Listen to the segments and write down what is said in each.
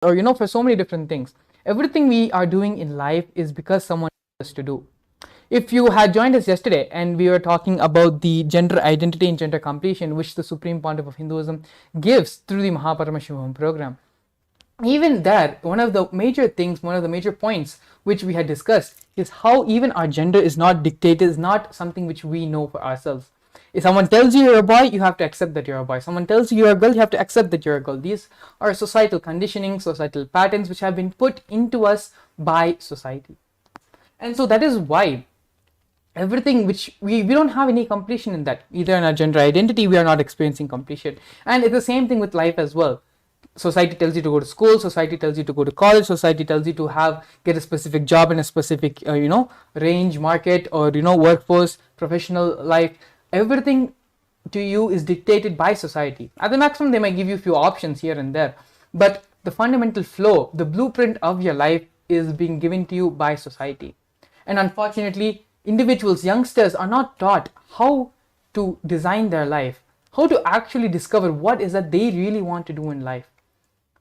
or for so many different things. Everything we are doing in life is because someone told us to do. If you had joined us yesterday and we were talking about the gender identity and gender completion, which the Supreme Pontiff of Hinduism gives through the Paramashivam program, even there, one of the major things, one of the major points which we had discussed is how even our gender is not dictated, is not something which we know for ourselves. If someone tells you you're a boy, you have to accept that you're a boy. Someone tells you you're a girl, you have to accept that you're a girl. These are societal conditioning, societal patterns which have been put into us by society. And so that is why everything which we don't have any completion in that. Either in our gender identity, we are not experiencing completion. And it's the same thing with life as well. Society tells you to go to school, society tells you to go to college, society tells you to get a specific job in a specific range, market, or workforce, professional life. Everything to you is dictated by society. At the maximum, they might give you a few options here and there, but the fundamental flow, the blueprint of your life is being given to you by society. And unfortunately, individuals, youngsters are not taught how to design their life, how to actually discover what is that they really want to do in life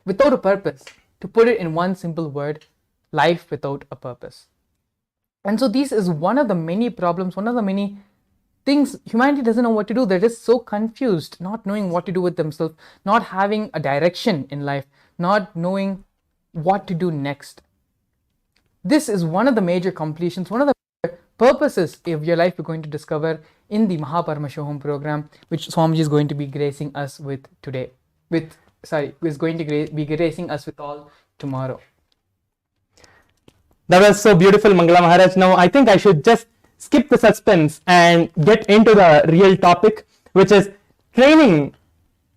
without a purpose. To put it in one simple word, life without a purpose. And so this is one of the many problems, one of the many things humanity doesn't know what to do. They're just so confused, not knowing what to do with themselves, not having a direction in life, not knowing what to do next. This is one of the major completions, one of the purposes of your life we're going to discover in the Paramashivam program, which Swamiji is going to be gracing us with today. Is going to be gracing us with all tomorrow. That was so beautiful, Mangala Maharaj. Now I think I should just skip the suspense and get into the real topic, which is training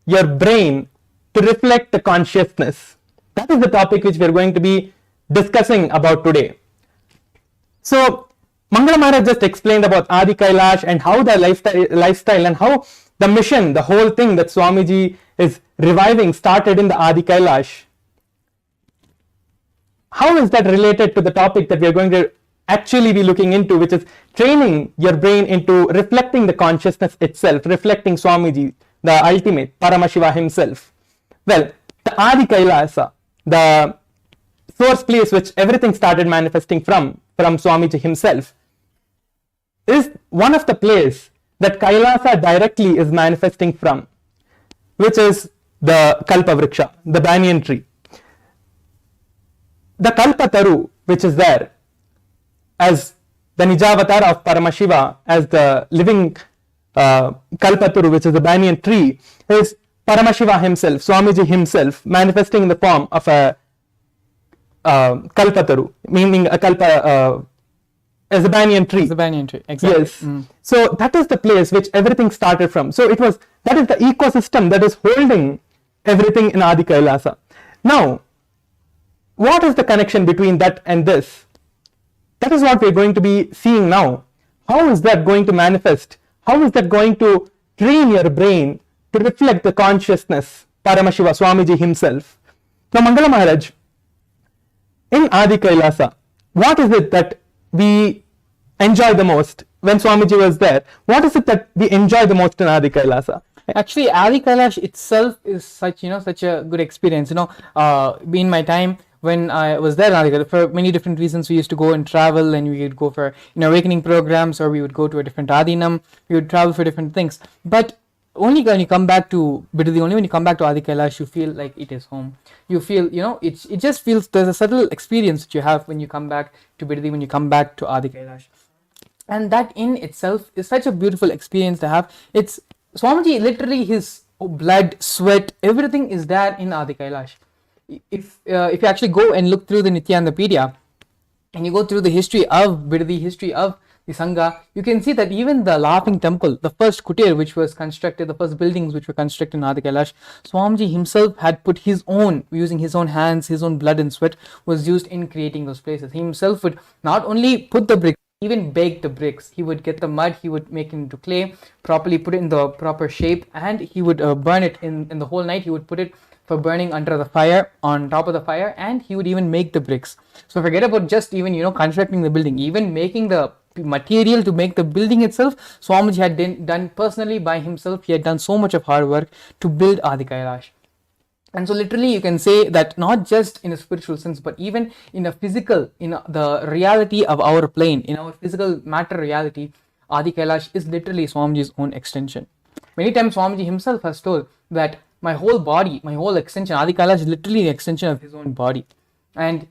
your brain to reflect the consciousness. That is the topic which we are going to be discussing about today. So Mangala Maharaj just explained about Adi Kailash and how the lifestyle and how the mission, the whole thing that Swamiji is reviving started in the Adi Kailash. How is that related to the topic that we are going to actually be looking into, which is training your brain into reflecting the consciousness itself, reflecting Swamiji, the ultimate, Paramashiva himself? Well, the Adi Kailasa, the source place which everything started manifesting from Swamiji himself, is one of the places that Kailasa directly is manifesting from, which is the Kalpa Vriksha, the banyan tree. The Kalpataru, which is there as the Nijavatar of Paramashiva, as the living Kalpataru, which is the banyan tree, is Paramashiva himself, Swamiji himself, manifesting in the form of a Kalpataru, meaning a Kalpa as a banyan tree. As a banyan tree, exactly. Yes. So that is the place which everything started from. So that is the ecosystem that is holding everything in Adi Kailasa. Now, what is the connection between that and this? That is what we are going to be seeing now. How is that going to manifest? How is that going to train your brain to reflect the consciousness, Paramashiva, Swamiji himself? Now, Mangala Maharaj, in Adi Kailasa, what is it that we enjoy the most when Swamiji was there? What is it that we enjoy the most in Adi Kailasa? Actually, Adi Kailash itself is such a good experience. In my time when I was there in Adi Kailash, for many different reasons, we used to go and travel, and we would go for awakening programs, or we would go to a different Adinam. We would travel for different things. But only when you come back to Bidadi, only when you come back to Adi Kailash, you feel like it is home. You feel, it just feels, there's a subtle experience that you have when you come back to Bidadi, when you come back to Adi Kailash. And that in itself is such a beautiful experience to have. It's Swamiji, literally his blood, sweat, everything is there in Adi Kailash. If you actually go and look through the Nithyananda, and you go through the history of Bidadi, history of the Sangha, you can see that even the Laughing Temple, the first kutir which was constructed, the first buildings which were constructed in Adi Kailash, Swamiji himself had put his own, using his own hands, his own blood and sweat was used in creating those places. He himself would not only put the bricks, even bake the bricks. He would get the mud, he would make it into clay, properly put it in the proper shape, and he would burn it in the whole night. He would put it for burning under the fire, on top of the fire, and he would even make the bricks. So forget about just even constructing the building, even making the material to make the building itself, Swamiji had done personally by himself. He had done so much of hard work to build Adi Kailash. And so literally you can say that not just in a spiritual sense, but even in a physical, in the reality of our plane, in our physical matter reality, Adi Kailash is literally Swamiji's own extension. Many times Swamiji himself has told that my whole body, my whole extension, Adi Kailash is literally the extension of his own body. And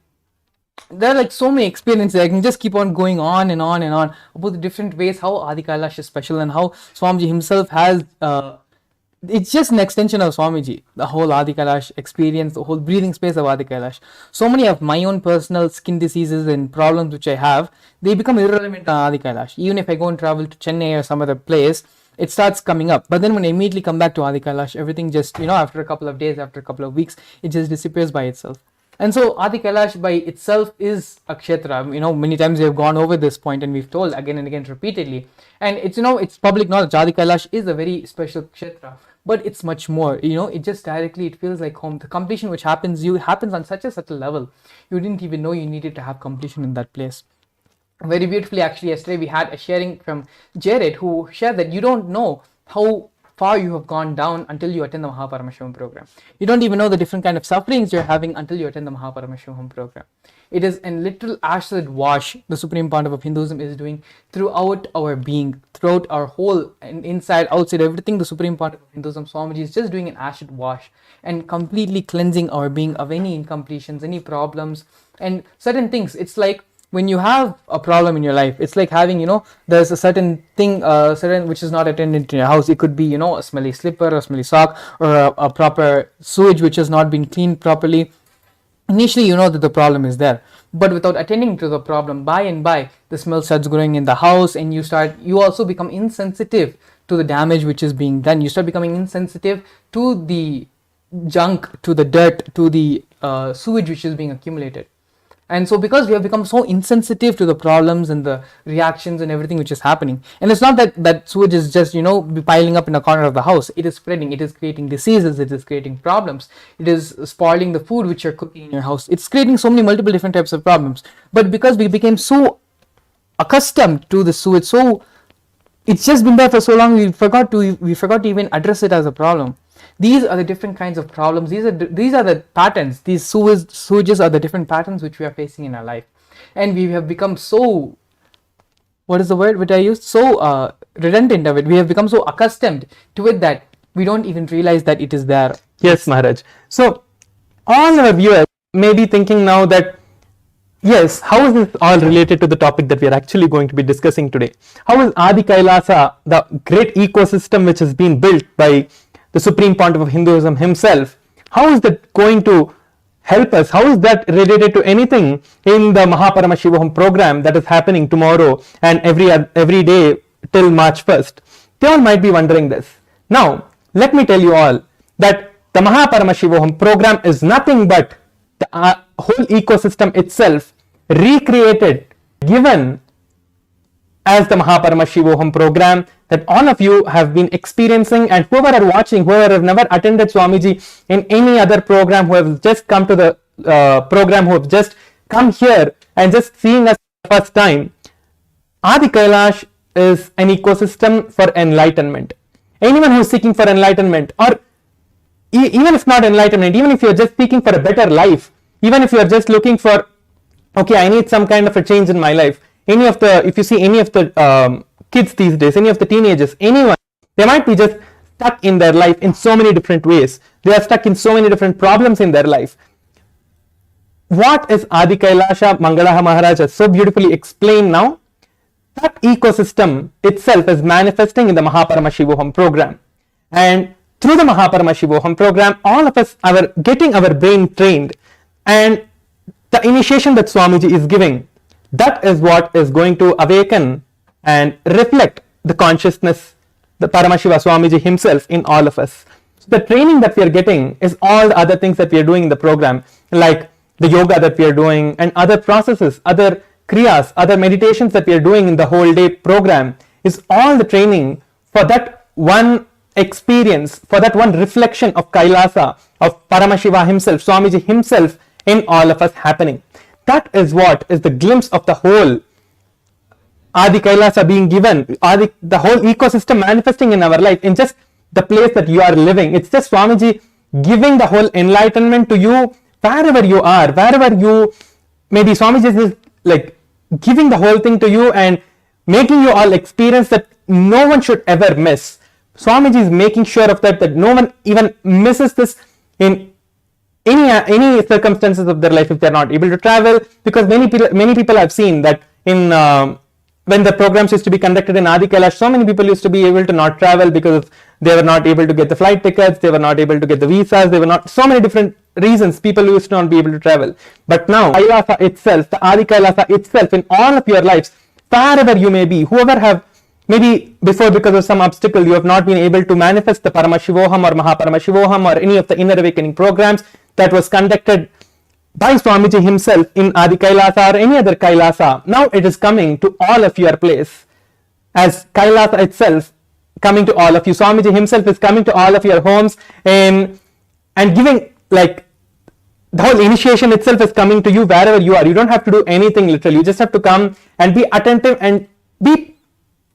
there are like so many experiences. I can just keep on going on and on and on about the different ways how Adi Kailash is special and how Swamiji himself has it's just an extension of Swamiji, the whole Adi Kailash experience, the whole breathing space of Adi Kailash. So many of my own personal skin diseases and problems which I have, they become irrelevant on Adi Kailash. Even if I go and travel to Chennai or some other place, it starts coming up. But then when I immediately come back to Adi Kailash, everything just, after a couple of days, after a couple of weeks, it just disappears by itself. And so Adi Kailash by itself is a kshetra. Many times we have gone over this point and we've told again and again repeatedly. And it's, it's public knowledge. Adi Kailash is a very special kshetra. But it's much more, it just directly, it feels like home. The completion which happens on such a subtle level. You didn't even know you needed to have completion in that place. Very beautifully, actually, yesterday we had a sharing from Jared who shared that you don't know how far you have gone down until you attend the Paramashivam program. You don't even know the different kind of sufferings you're having until you attend the Paramashivam program. It is a literal acid wash the Supreme Pontiff of Hinduism is doing throughout our being, throughout our whole, and inside, outside, everything. The Supreme Pontiff of Hinduism, Swamiji, is just doing an acid wash and completely cleansing our being of any incompletions, any problems, and certain things. It's like when you have a problem in your life, it's like having, there's a certain thing, certain which is not attended to your house. It could be, a smelly slipper, a smelly sock, or a proper sewage which has not been cleaned properly. Initially, you know that the problem is there, but without attending to the problem, by and by, the smell starts growing in the house, and you also become insensitive to the damage which is being done. You start becoming insensitive to the junk, to the dirt, to the sewage which is being accumulated. And so because we have become so insensitive to the problems and the reactions and everything which is happening, and it's not that sewage is just, piling up in a corner of the house. It is spreading, it is creating diseases, it is creating problems, it is spoiling the food which you're cooking in your house. It's creating so many multiple different types of problems. But because we became so accustomed to the sewage, so it's just been there for so long, we forgot to even address it as a problem. These are the different kinds of problems. These are the patterns. These sewages are the different patterns which we are facing in our life, and we have become so, what is the word which I used? So redundant of it. We have become so accustomed to it that we don't even realize that it is there. Yes, Maharaj. So all our viewers may be thinking now that, yes, how is this all related to the topic that we are actually going to be discussing today? How is Adi Kailasa, the great ecosystem which has been built by the Supreme Pontiff of Hinduism himself, how is that going to help us? How is that related to anything in the Paramashivam program that is happening tomorrow and every day till March 1st? They all might be wondering this. Now, let me tell you all that the Paramashivam program is nothing but the whole ecosystem itself recreated, given as the Paramashivam program that all of you have been experiencing, and whoever are watching, whoever have never attended Swamiji in any other program, who have just come to the program, who have just come here and just seeing us for the first time, Adi Kailash is an ecosystem for enlightenment. Anyone who is seeking for enlightenment, or even if not enlightenment, even if you are just seeking for a better life, even if you are just looking for, okay, I need some kind of a change in my life. If you see any of the kids these days, any of the teenagers, anyone, they might be just stuck in their life in so many different ways. They are stuck in so many different problems in their life. What is Adi Kailasha? Mangalaha Maharaj has so beautifully explained now. That ecosystem itself is manifesting in the Paramashivam program. And through the Paramashivam program, all of us are getting our brain trained. And the initiation that Swamiji is giving, that is what is going to awaken and reflect the consciousness, the Paramashiva Swamiji himself in all of us. So the training that we are getting is all the other things that we are doing in the program, like the yoga that we are doing and other processes, other kriyas, other meditations that we are doing in the whole day program, is all the training for that one experience, for that one reflection of Kailasa, of Paramashiva himself, Swamiji himself in all of us happening. That is what is the glimpse of the whole Adi Kailasa being given, the whole ecosystem manifesting in our life, in just the place that you are living. It's just Swamiji giving the whole enlightenment to you wherever you are, wherever you, maybe Swamiji is just like giving the whole thing to you and making you all experience that no one should ever miss. Swamiji is making sure of that no one even misses this in any circumstances of their life if they're not able to travel, because many people I've seen that in when the programs used to be conducted in Adi Kailash, so many people used to be able to not travel because they were not able to get the flight tickets, they were not able to get the visas, they were not, so many different reasons people used to not be able to travel. But now Kailasa itself, the Adi Kailasa itself, in all of your lives, wherever you may be, whoever have maybe before because of some obstacle you have not been able to manifest the Paramashivoham or Mahaparamashivoham or any of the inner awakening programs that was conducted by Swamiji himself in Adi Kailasa or any other Kailasa. Now it is coming to all of your place as Kailasa itself coming to all of you. Swamiji himself is coming to all of your homes and giving, like, the whole initiation itself is coming to you wherever you are. You don't have to do anything literally. You just have to come and be attentive and be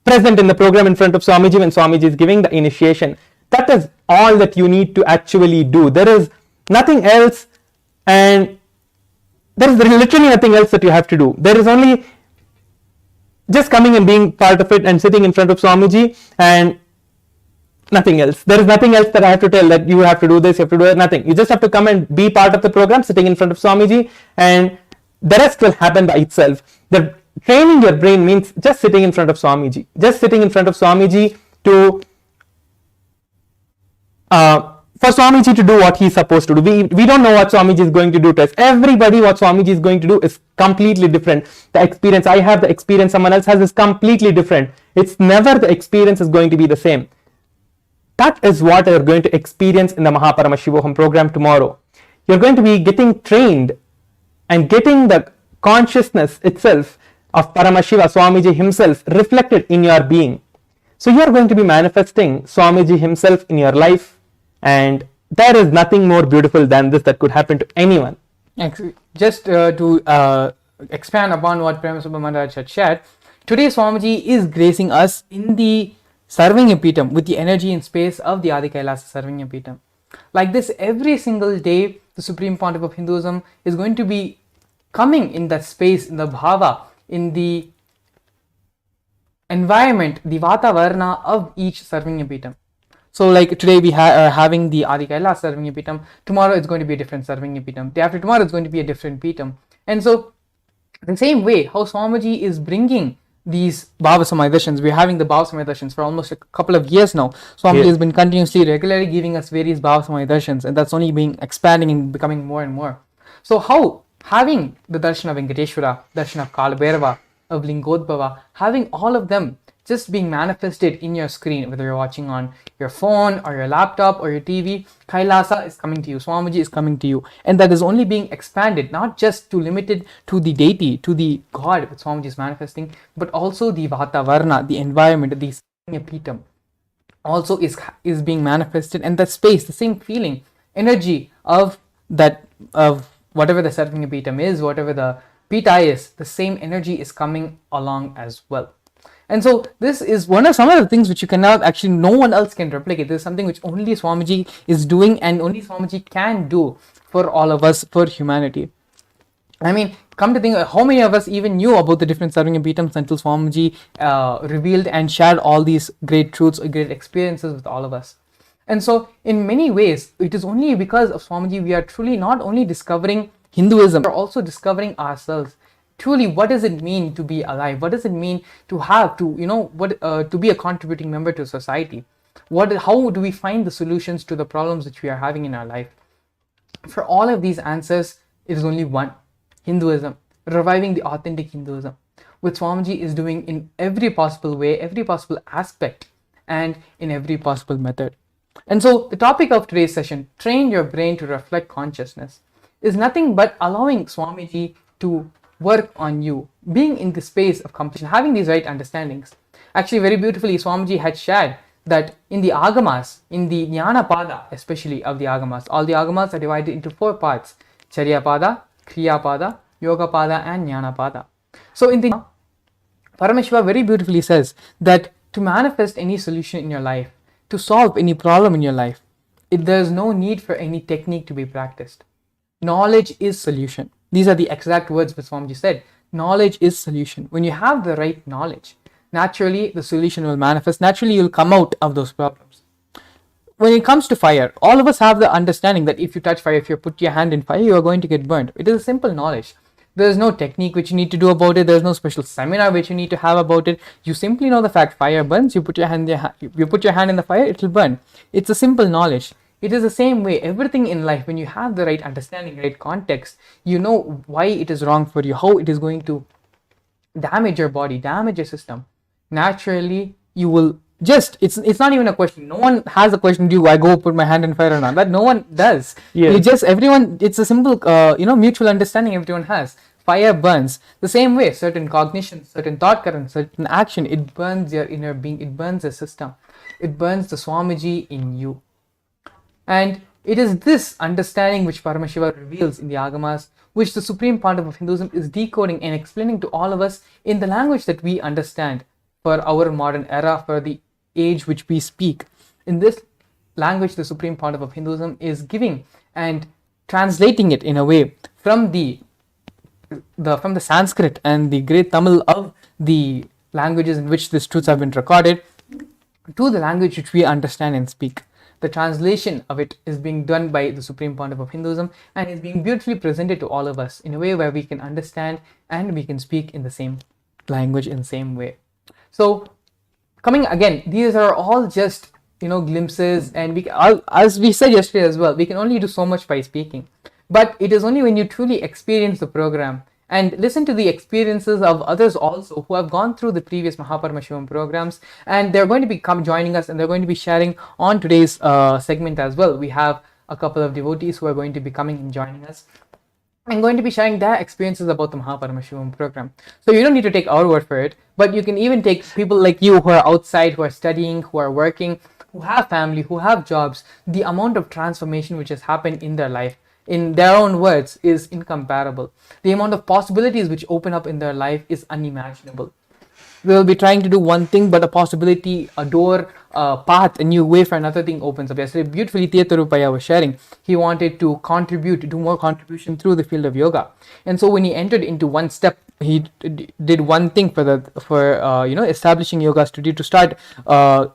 present in the program in front of Swamiji when Swamiji is giving the initiation. That is all that you need to actually do. There is nothing else, and there is literally nothing else that you have to do. There is only just coming and being part of it and sitting in front of Swamiji and nothing else. There is nothing else that I have to tell that you have to do this, you have to do that, nothing. You just have to come and be part of the program, sitting in front of Swamiji, and the rest will happen by itself. The training your brain means just sitting in front of Swamiji. Just sitting in front of Swamiji to for Swamiji to do what he's supposed to do. We don't know what Swamiji is going to do to us. Everybody, what Swamiji is going to do is completely different. The experience I have, the experience someone else has is completely different. It's never the experience is going to be the same. That is what you're going to experience in the Mahaparamashivoham program tomorrow. You're going to be getting trained and getting the consciousness itself of Paramashiva, Swamiji himself, reflected in your being. So you're going to be manifesting Swamiji himself in your life, and there is nothing more beautiful than this that could happen to anyone. Just to expand upon what Paramashivam Maharaj had shared, today Swamiji is gracing us in the Sarvanya Peetham with the energy and space of the Adi Kailasa Sarvanya Peetham. Like this, every single day, the Supreme Pontiff of Hinduism is going to be coming in that space, in the bhava, in the environment, the Vatavarna of each Sarvanya Peetham. So like today we are having the Adi Kailasa Sarvanya Peetham, tomorrow it's going to be a different Sarvanya Peetham, day after tomorrow it's going to be a different Peetham. And so the same way how Swamiji is bringing these Bhava Samaya Darshans, we're having the Bhava Samaya Darshans for almost a couple of years now. Swamiji has been continuously, regularly giving us various Bhava Samaya Darshans, and that's only being expanding and becoming more and more. So how having the Darshan of Venkateshwara, Darshan of Kalabhairava, of Lingodbhava, having all of them just being manifested in your screen, whether you're watching on your phone or your laptop or your TV, Kailasa is coming to you, Swamiji is coming to you, and that is only being expanded, not just to limited to the deity, to the God that Swamiji is manifesting, but also the Vatavarna, the environment, the Sarvanya Peetham also is being manifested, and that space, the same feeling, energy of that, of whatever the Sarvanya Peetham is, whatever the Pita is, the same energy is coming along as well. And so this is some of the things which you cannot actually, no one else can replicate. This is something which only Swamiji is doing, and only Swamiji can do for all of us, for humanity. I mean, come to think, how many of us even knew about the different Sarvanya Peethams until Swamiji revealed and shared all these great truths, great experiences with all of us. And so in many ways, it is only because of Swamiji we are truly not only discovering Hinduism, but also discovering ourselves. Truly, what does it mean to be alive? What does it mean to have to, to be a contributing member to society? How do we find the solutions to the problems which we are having in our life? For all of these answers, it is only one: Hinduism, reviving the authentic Hinduism, which Swamiji is doing in every possible way, every possible aspect, and in every possible method. And so the topic of today's session, train your brain to reflect consciousness, is nothing but allowing Swamiji to work on you, being in the space of completion, having these right understandings. Actually, very beautifully, Swamiji had shared that in the Agamas, in the Jnana Pada, especially of the Agamas, all the Agamas are divided into 4 parts: Charya Pada, Kriya Pada, Yoga Pada, and Jnana Pada. So in the Paramashiva very beautifully says that to manifest any solution in your life, to solve any problem in your life, There's no need for any technique to be practiced. Knowledge is solution. These are the exact words that Swamiji said. Knowledge is solution. When you have the right knowledge, naturally the solution will manifest. Naturally you'll come out of those problems. When it comes to fire, all of us have the understanding that if you touch fire, if you put your hand in fire, you are going to get burned. It is a simple knowledge. There is no technique which you need to do about it. There is no special seminar which you need to have about it. You simply know the fact fire burns. You put your hand in the fire, it will burn. It's a simple knowledge. It is the same way. Everything in life, when you have the right understanding, right context, you know why it is wrong for you, how it is going to damage your body, damage your system. Naturally, you will just, it's not even a question. No one has a question, do I go put my hand in fire or not? That no one does. Yes. You just, everyone, it's a simple, mutual understanding everyone has. Fire burns. The same way, certain cognition, certain thought current, certain action, it burns your inner being, it burns the system. It burns the Swamiji in you. And it is this understanding which Paramashiva reveals in the Agamas, which the Supreme Pontiff of Hinduism is decoding and explaining to all of us in the language that we understand for our modern era, for the age which we speak. In this language, the Supreme Pontiff of Hinduism is giving and translating it in a way from the Sanskrit and the great Tamil of the languages in which these truths have been recorded to the language which we understand and speak. The translation of it is being done by the Supreme Pontiff of Hinduism and is being beautifully presented to all of us in a way where we can understand and we can speak in the same language in the same way. So coming again, these are all just glimpses, and as we said yesterday as well, we can only do so much by speaking. But it is only when you truly experience the program and listen to the experiences of others also who have gone through the previous Paramashivam programs, and they're going to be joining us, and they're going to be sharing on today's segment as well. We have a couple of devotees who are going to be coming and joining us and going to be sharing their experiences about the Paramashivam program. So you don't need to take our word for it, but you can even take people like you who are outside, who are studying, who are working, who have family, who have jobs. The amount of transformation which has happened in their life, in their own words, is incomparable. The amount of possibilities which open up in their life is unimaginable. They will be trying to do one thing, but a possibility, a door, a path, a new way for another thing opens up. Yesterday, beautifully, Tirupaya was sharing. He wanted to do more contribution through the field of yoga. And so when he entered into one step, he did one thing for establishing yoga studio to start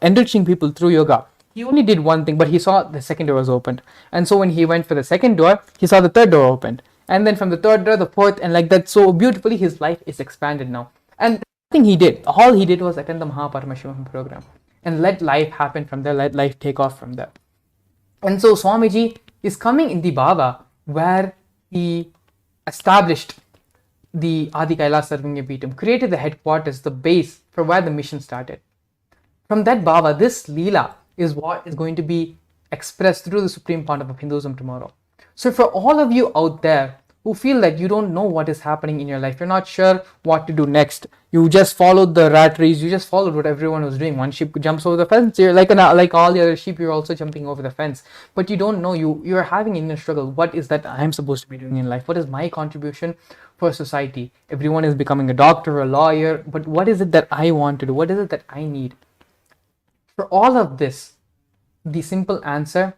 enriching people through yoga. He only did one thing, but he saw the second door was opened. And so when he went for the second door, he saw the third door opened. And then from the third door, the fourth, and like that, so beautifully, his life is expanded now. And nothing he did. All he did was attend the Paramashivam program and let life happen from there, let life take off from there. And so Swamiji is coming in the Bhava where he established the Adi Kailas Sarvanya Peetam, created the headquarters, the base for where the mission started. From that Bhava, this Leela is what is going to be expressed through the Supreme Pontiff of Hinduism tomorrow. So for all of you out there who feel that you don't know what is happening in your life, you're not sure what to do next, you just followed the rat race, you just followed what everyone was doing. One sheep jumps over the fence, you're like all the other sheep, you're also jumping over the fence. But you don't know, you're having an inner struggle. What is that I'm supposed to be doing in life? What is my contribution for society? Everyone is becoming a doctor, a lawyer, but what is it that I want to do? What is it that I need? For all of this, the simple answer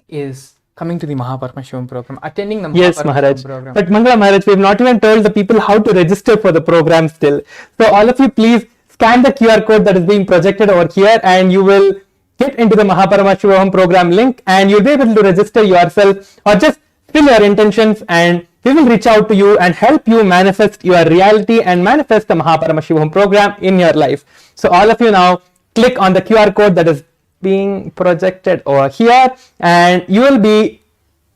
is coming to the Paramashivam program, attending the Maharaj. program. But Mangala Maharaj, we have not even told the people how to register for the program still. So all of you, please scan the QR code that is being projected over here, and you will get into the Paramashivam program link, and you'll be able to register yourself or just fill your intentions, and we will reach out to you and help you manifest your reality and manifest the Paramashivam program in your life. So all of you now click on the QR code that is being projected over here, and you will be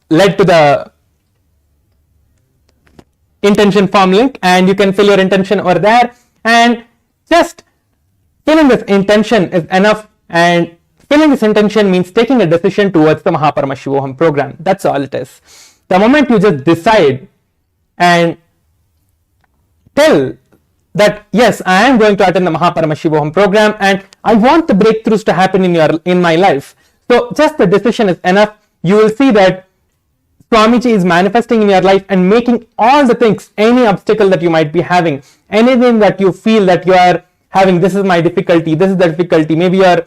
led to the intention form link, and you can fill your intention over there, and just filling this intention is enough. And filling this intention means taking a decision towards the Paramashivam program. That's all it is. The moment you just decide and tell that yes, I am going to attend the Paramashivam program and I want the breakthroughs to happen in my life. So just the decision is enough. You will see that Swamiji is manifesting in your life and making all the things, any obstacle that you might be having, anything that you feel that you are having, this is my difficulty, this is the difficulty, maybe you're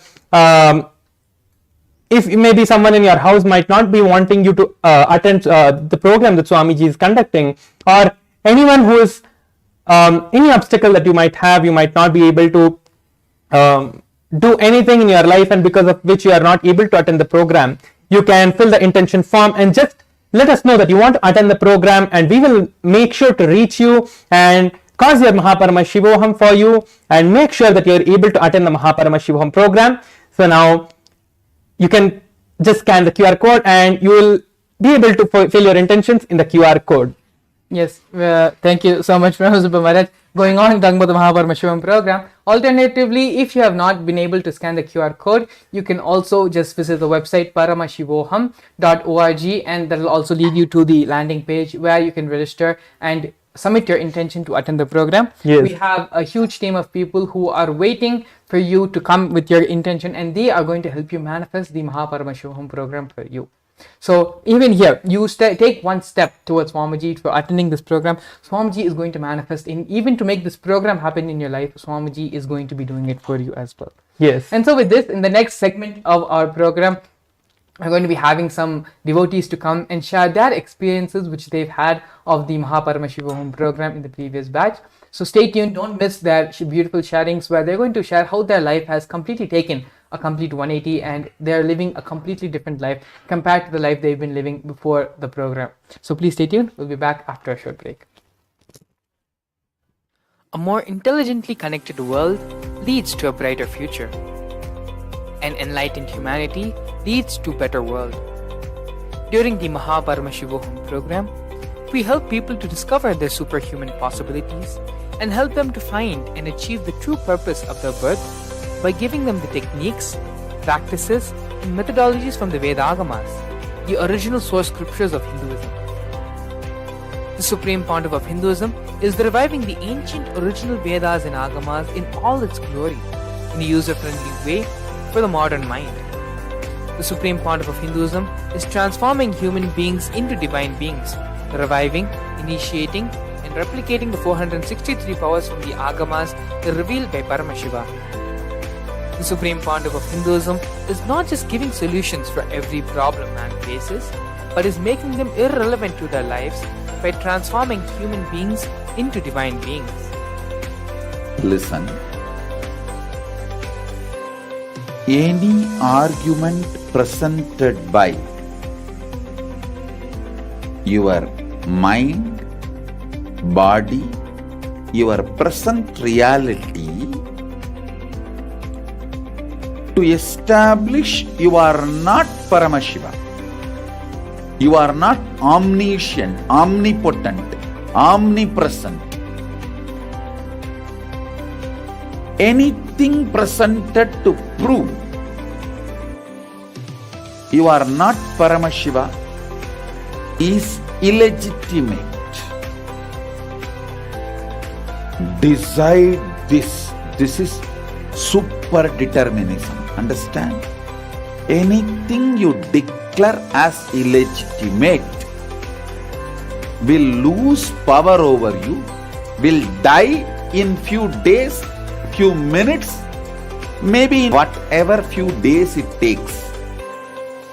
if maybe someone in your house might not be wanting you to attend the program that Swamiji is conducting, or anyone who is any obstacle that you might have, you might not be able to do anything in your life, and because of which you are not able to attend the program, you can fill the intention form and just let us know that you want to attend the program, and we will make sure to reach you and cause your Mahaparamashivoham for you and make sure that you are able to attend the Mahaparamashivoham program. So now you can just scan the QR code and you will be able to fill your intentions in the QR code. Yes, thank you so much, Professor Maharaj. Going on, talking about the Mahaparamashivam program. Alternatively, if you have not been able to scan the QR code, you can also just visit the website paramashivoham.org, and that will also lead you to the landing page where you can register and submit your intention to attend the program. Yes. We have a huge team of people who are waiting for you to come with your intention, and they are going to help you manifest the Mahaparamashivam program for you. So even here, you take one step towards Swamiji for attending this program. Swamiji is going to manifest in, even to make this program happen in your life, Swamiji is going to be doing it for you as well. Yes. And so with this, in the next segment of our program, we're going to be having some devotees to come and share their experiences which they've had of the Mahaparamashivam program in the previous batch. So stay tuned, don't miss their beautiful sharings where they're going to share how their life has completely taken a complete 180 and they're living a completely different life compared to the life they've been living before the program. So please stay tuned, we'll be back after a short break. A more intelligently connected world leads to a brighter future. An enlightened humanity leads to a better world. During the Mahaparamashivoham program, we help people to discover their superhuman possibilities and help them to find and achieve the true purpose of their birth by giving them the techniques, practices, and methodologies from the Vedagamas, the original source scriptures of Hinduism. The Supreme Pontiff of Hinduism is reviving the ancient original Vedas and Agamas in all its glory, in a user-friendly way for the modern mind. The Supreme Pontiff of Hinduism is transforming human beings into divine beings, reviving, initiating, and replicating the 463 powers from the Agamas revealed by Paramashiva. The Supreme Pontiff of Hinduism is not just giving solutions for every problem man faces, but is making them irrelevant to their lives by transforming human beings into divine beings. Listen. Any argument presented by your mind, body, your present reality to establish you are not Paramashiva, you are not omniscient, omnipotent, omnipresent. Anything presented to prove you are not Paramashiva is illegitimate. Decide this. This is super determinism. Understand? Anything you declare as illegitimate will lose power over you, will die in few days, few minutes, maybe in whatever few days it takes.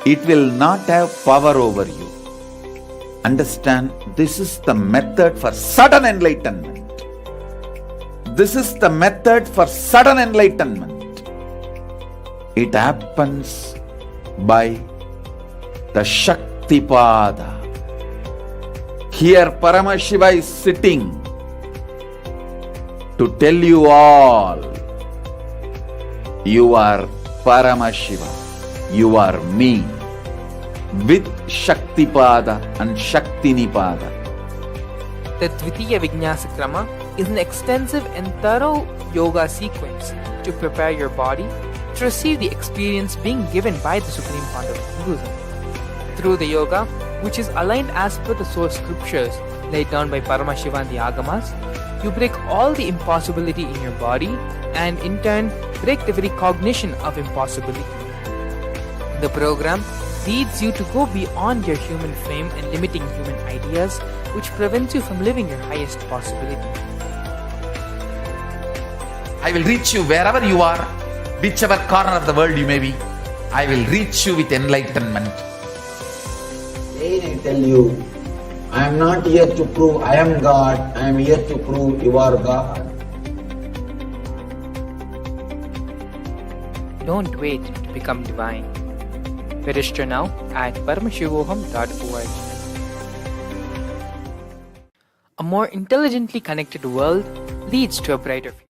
It will not have power over you. Understand? This is the method for sudden enlightenment. This is the method for sudden enlightenment. It happens by the Shaktipada. Here Paramashiva is sitting to tell you all, you are Paramashiva, you are me, with Shaktipada and Shaktinipada. The Dvitiya Vijnasa Krama is an extensive and thorough yoga sequence to prepare your body to receive the experience being given by the Supreme Pontiff of Hinduism. Through the yoga, which is aligned as per the source scriptures laid down by Paramashiva and the Agamas, you break all the impossibility in your body and in turn break the very cognition of impossibility. The program leads you to go beyond your human frame and limiting human ideas, which prevents you from living your highest possibility. I will reach you wherever you are, whichever corner of the world you may be. I will reach you with enlightenment. Again I tell you, I am not here to prove I am God, I am here to prove you are God. Don't wait to become divine. Register now at paramashivoham.org. A more intelligently connected world leads to a brighter future.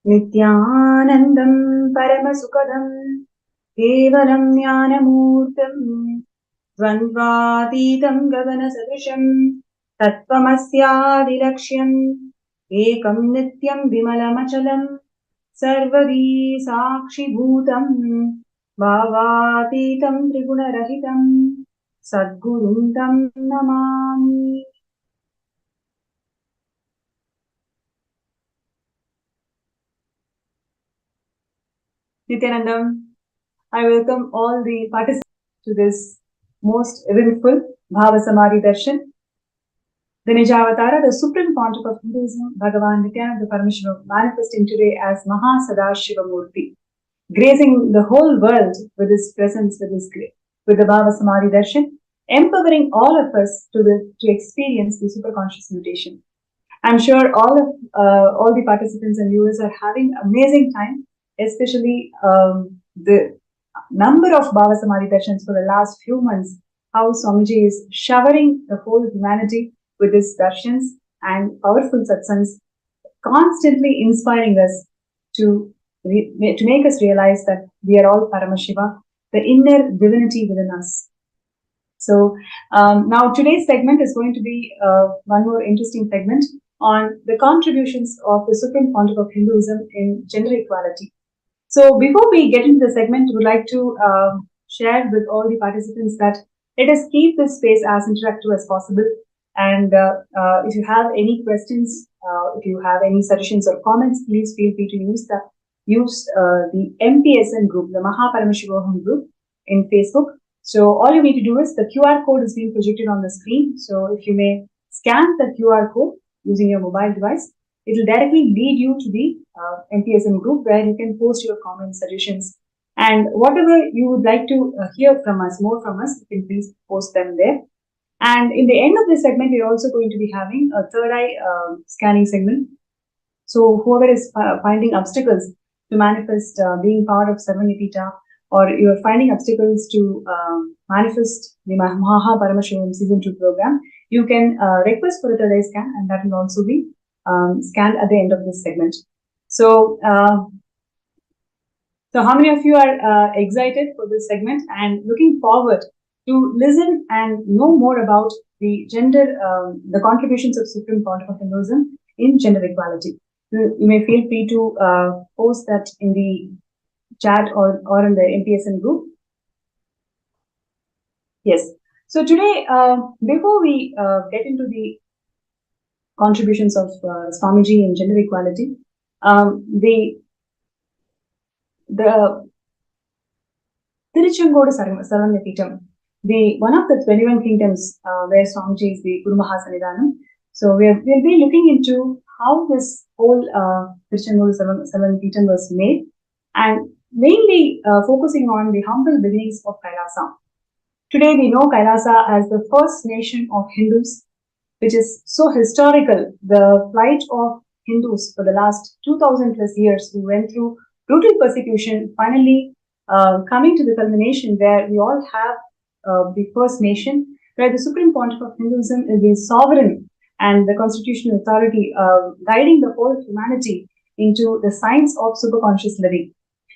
नित्यानन्दं परमसुखदं केवलं ज्ञानमूर्तं द्वन्द्वातीतं गगनसदृशं तत्त्वमस्यादिलक्ष्यम् एकं नित्यं विमलमचलं सर्वदी साक्षिभूतं भावातीतं त्रिगुणरहितं सद्गुरुं तं Namami. Nithyanandam. I welcome all the participants to this most eventful Bhava Samadhi Darshan. The Nijavatara, the Supreme Pontiff of Hinduism, Bhagavan Nithyananda Paramashivam, manifesting today as Mahasadashiva Murti, gracing the whole world with his presence, with the Bhava Samadhi Darshan, empowering all of us to experience the superconscious mutation. I'm sure all the participants and viewers are having amazing time, especially the number of Bhava Samadhi Darshans for the last few months, how Swamiji is showering the whole humanity with his darshans and powerful satsangs, constantly inspiring us to make us realize that we are all Paramashiva, the inner divinity within us. So now today's segment is going to be one more interesting segment on the contributions of the Supreme Pontiff of Hinduism in gender equality. So before we get into the segment, we would like to share with all the participants that let us keep this space as interactive as possible. And if you have any questions, if you have any suggestions or comments, please feel free to use the MPSN group, the Paramashivam group in Facebook. So all you need to do is the QR code is being projected on the screen. So if you may scan the QR code using your mobile device, it will directly lead you to the MPSN group where you can post your comments, suggestions, and whatever you would like to hear from us, more from us, you can please post them there. And in the end of this segment, we're also going to be having a third eye scanning segment. So whoever is finding obstacles to manifest being part of Sarvanipita, or you're finding obstacles to manifest the Maha Paramashivam Season 2 program, you can request for a third eye scan, and that will also be scanned at the end of this segment. So, so how many of you are excited for this segment and looking forward to listen and know more about the the contributions of Supreme Pontiff of Hinduism in gender equality? You may feel free to post that in the chat or in the MPSN group. Yes. So today, before we get into the contributions of Swamiji in gender equality, the Tiruchengodu Saravanapeetham, one of the 21 kingdoms where Swamiji is the Guru Mahasannidhanam. So we'll be looking into how this whole Tiruchengodu Saravanapeetham was made, and mainly focusing on the humble beginnings of Kailasa. Today we know Kailasa as the first nation of Hindus, which is so historical. The plight of Hindus for the last 2000 plus years who went through brutal persecution, finally coming to the culmination where we all have the first nation, where the Supreme Pontiff of Hinduism is the sovereign and the constitutional authority guiding the whole humanity into the science of superconscious living.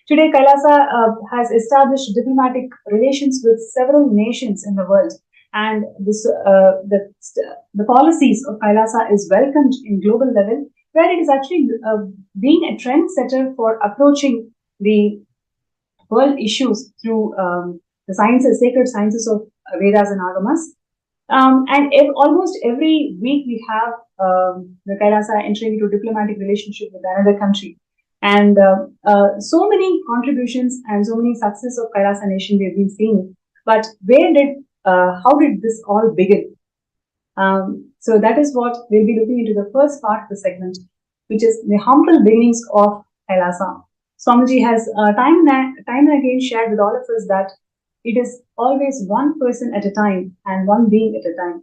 Today, Kailasa has established diplomatic relations with several nations in the world, and this, the policies of Kailasa is welcomed in global level, where it is actually being a trendsetter for approaching the world issues through the sciences, sacred sciences of Vedas and Agamas. And almost every week we have the Kailasa entering into diplomatic relationship with another country. And so many contributions and so many success of Kailasa nation we have been seeing. But how did this all begin? So that is what we'll be looking into the first part of the segment, which is the humble beginnings of Kailasa. Swamiji has time and again shared with all of us that it is always one person at a time and one being at a time.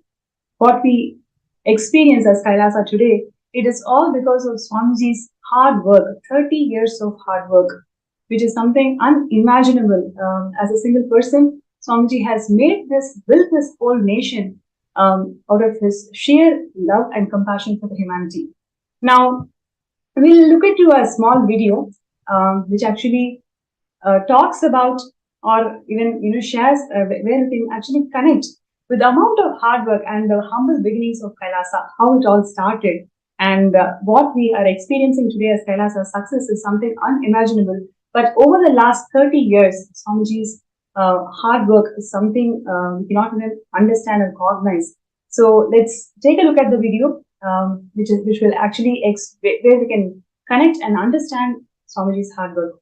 What we experience as Kailasa today, it is all because of Swamiji's hard work, 30 years of hard work, which is something unimaginable. As a single person, Swamiji has built this whole nation out of his sheer love and compassion for the humanity. Now, we'll look into a small video which actually talks about, or even shares where we can actually connect with the amount of hard work and the humble beginnings of Kailasa, how it all started, and what we are experiencing today as Kailasa's success is something unimaginable. But over the last 30 years, Swamiji's hard work is something we cannot even understand and recognize. So let's take a look at the video, which will actually where we can connect and understand Swamiji's hard work.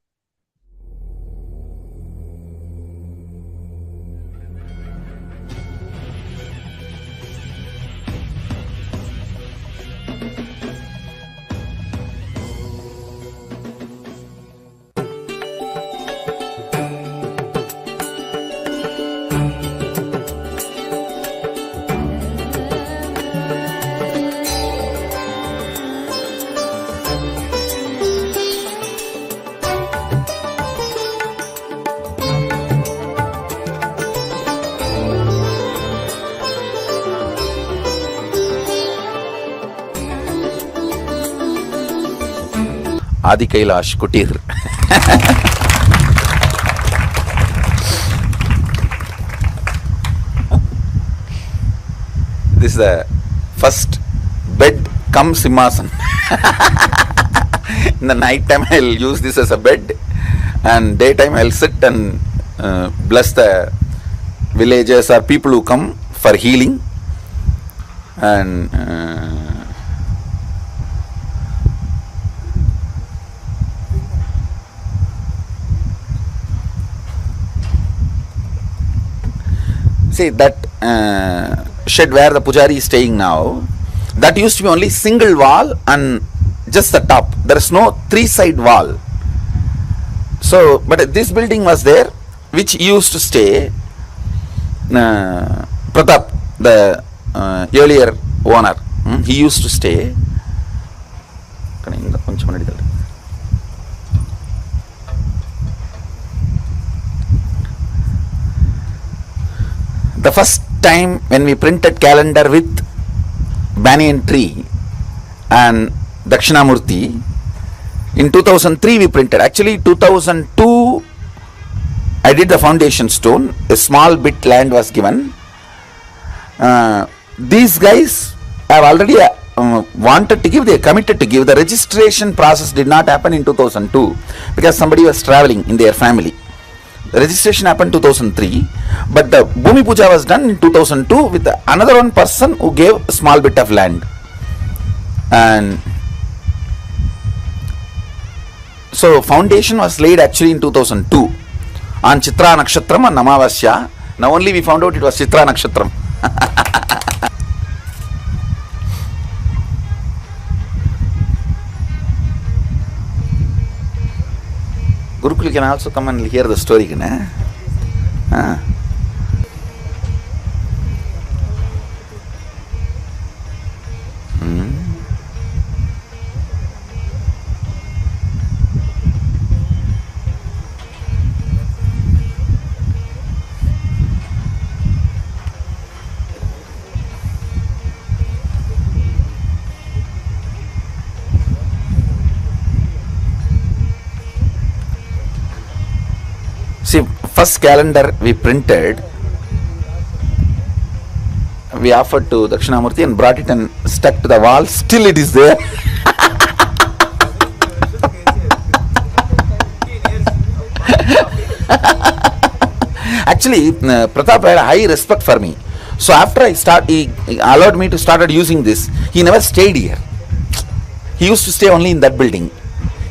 Adi Kailash Kutir. This is the first bed cum simhasan. In the night time I'll use this as a bed, and daytime I'll sit and bless the villagers or people who come for healing. And see that shed where the pujari is staying now, that used to be only single wall and just the top. There is no three-side wall. So, but this building was there, which used to stay Pratap, the earlier owner. He used to stay. The first time when we printed calendar with banyan tree and Dakshinamurti, in 2003 we printed. Actually 2002 I did the foundation stone. A small bit land was given. These guys have already wanted to give, they committed to give. The registration process did not happen in 2002 because somebody was traveling in their family. The registration happened 2003, but the Bhumi Puja was done in 2002 with another one person who gave a small bit of land. And so foundation was laid actually in 2002 on Chitra Nakshatram and Namavasya. Now only we found out it was Chitra Nakshatram. Gurukul can also come and hear the story. See, first calendar we printed, we offered to Dakshinamurti and brought it and stuck to the wall. Still it is there. Actually, Pratap had a high respect for me. So after he allowed me to start using this. He never stayed here. He used to stay only in that building.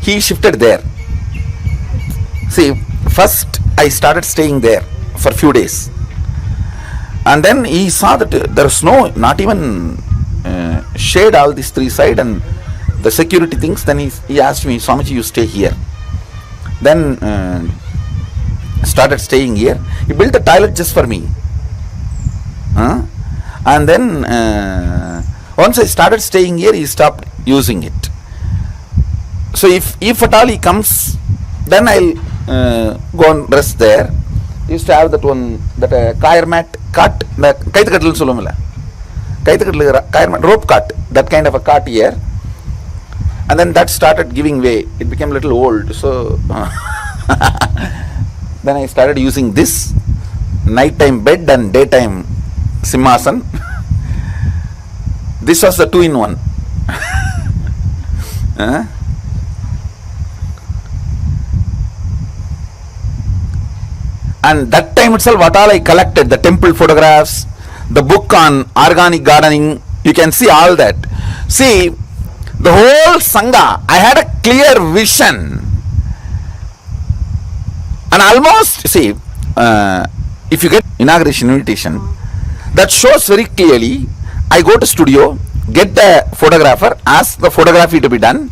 He shifted there. See, first I started staying there for a few days, and then he saw that there was not even shade all these three side and the security things. Then he asked me, Swamiji, you stay here. Then started staying here. He built a toilet just for me, and then once I started staying here, he stopped using it. So if at all he comes, then I'll go and rest there. Used to have that one, that kayar mat cart, the kaitakatal solumilla, kaitakatal kayar mat, rope cart, that kind of a cart here. And then that started giving way. It became a little old. So then I started using this nighttime bed and daytime simhasan. This was the 2-in-1. And that time itself, what all I collected, the temple photographs, the book on organic gardening, you can see all that. See, the whole Sangha, I had a clear vision. And almost, see, if you get inauguration invitation, that shows very clearly, I go to studio, get the photographer, ask the photography to be done,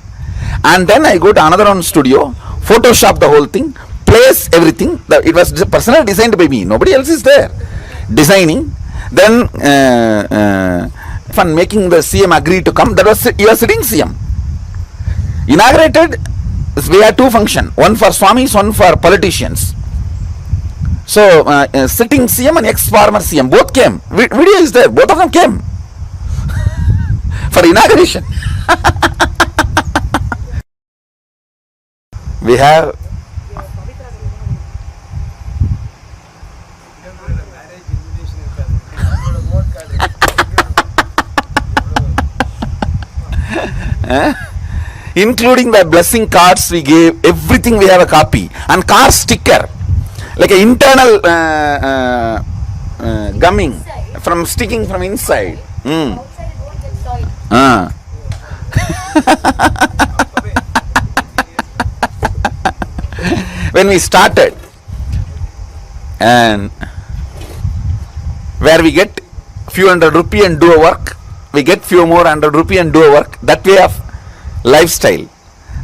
and then I go to another one studio, Photoshop the whole thing, place everything. It was personally designed by me. Nobody else is there. Designing. Then fun making the CM agree to come. That was, you are sitting CM. Inaugurated, we had 2 functions. One for Swamis, one for politicians. So sitting CM and ex-farmer CM both came. Video is there. Both of them came for inauguration. We have including the blessing cards we gave, everything we have a copy, and car sticker, like an internal gumming from sticking from inside. Ah. When we started, and where we get few hundred rupee and do a work, we get few more hundred rupee and do a work. That way of lifestyle,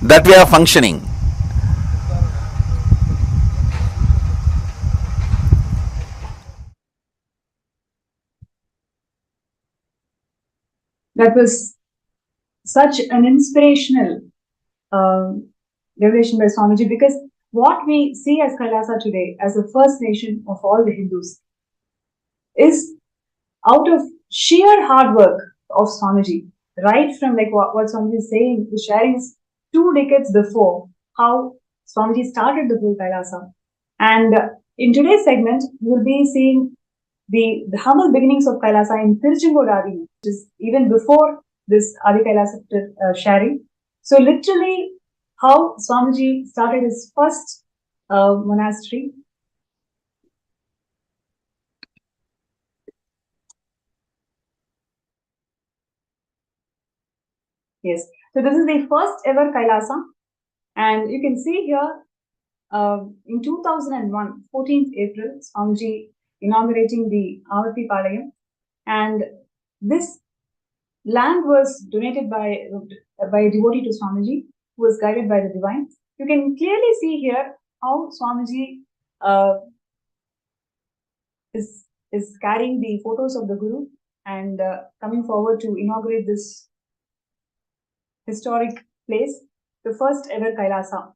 that way of functioning. That was such an inspirational revelation by Swamiji, because what we see as Kailasa today, as the first nation of all the Hindus, is out of sheer hard work of Swamiji. Right from like what Swamiji is saying, the sharing 2 decades before, how Swamiji started the whole Kailasa. And in today's segment, we will be seeing the humble beginnings of Kailasa in Tiruchengodu Adi, which is even before this Adi Kailasa sharing. So literally, how Swamiji started his first monastery. Yes, so this is the first ever Kailasa, and you can see here in 2001, 14th April, Swamiji inaugurating the Avati Palayam, and this land was donated by a devotee to Swamiji, who was guided by the divine. You can clearly see here how Swamiji is carrying the photos of the Guru and coming forward to inaugurate this historic place, the first ever Kailasa.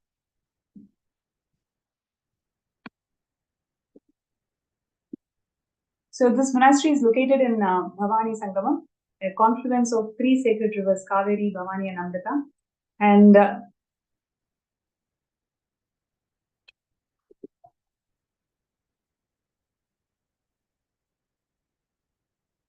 So this monastery is located in Bhavani Sangamam, a confluence of 3 sacred rivers, Kaveri, Bhavani and Amrita. And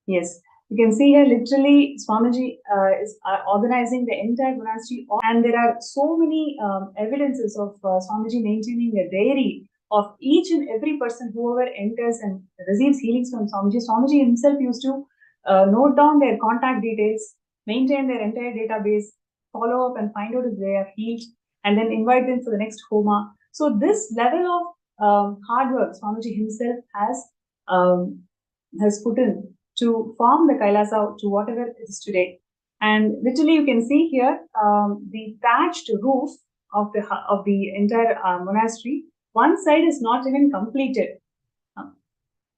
yes, you can see here literally Swamiji is organizing the entire monastery, and there are so many evidences of Swamiji maintaining a diary of each and every person whoever enters and receives healings from Swamiji. Swamiji himself used to note down their contact details, maintain their entire database, follow up and find out if they are healed, and then invite them for the next Homa. So this level of hard work Swamiji himself has put in to form the Kailasa to whatever it is today. And literally, you can see here the thatched roof of the entire monastery. One side is not even completed,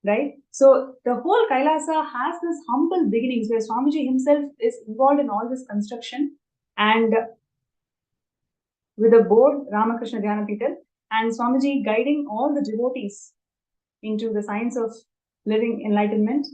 right? So the whole Kailasa has this humble beginnings where Swamiji himself is involved in all this construction, and with a board, Ramakrishna Dhyana Petal, and Swamiji guiding all the devotees into the science of living enlightenment.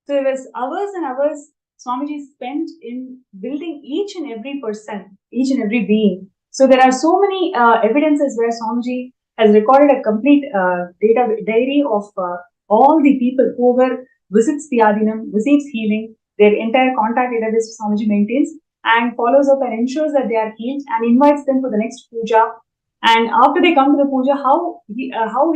So there was hours and hours Swamiji spent in building each and every person, each and every being. So there are so many evidences where Swamiji has recorded a complete diary of all the people whoever visits the Adinam, receives healing, their entire contact database Swamiji maintains and follows up and ensures that they are healed and invites them for the next puja. And after they come to the puja, how we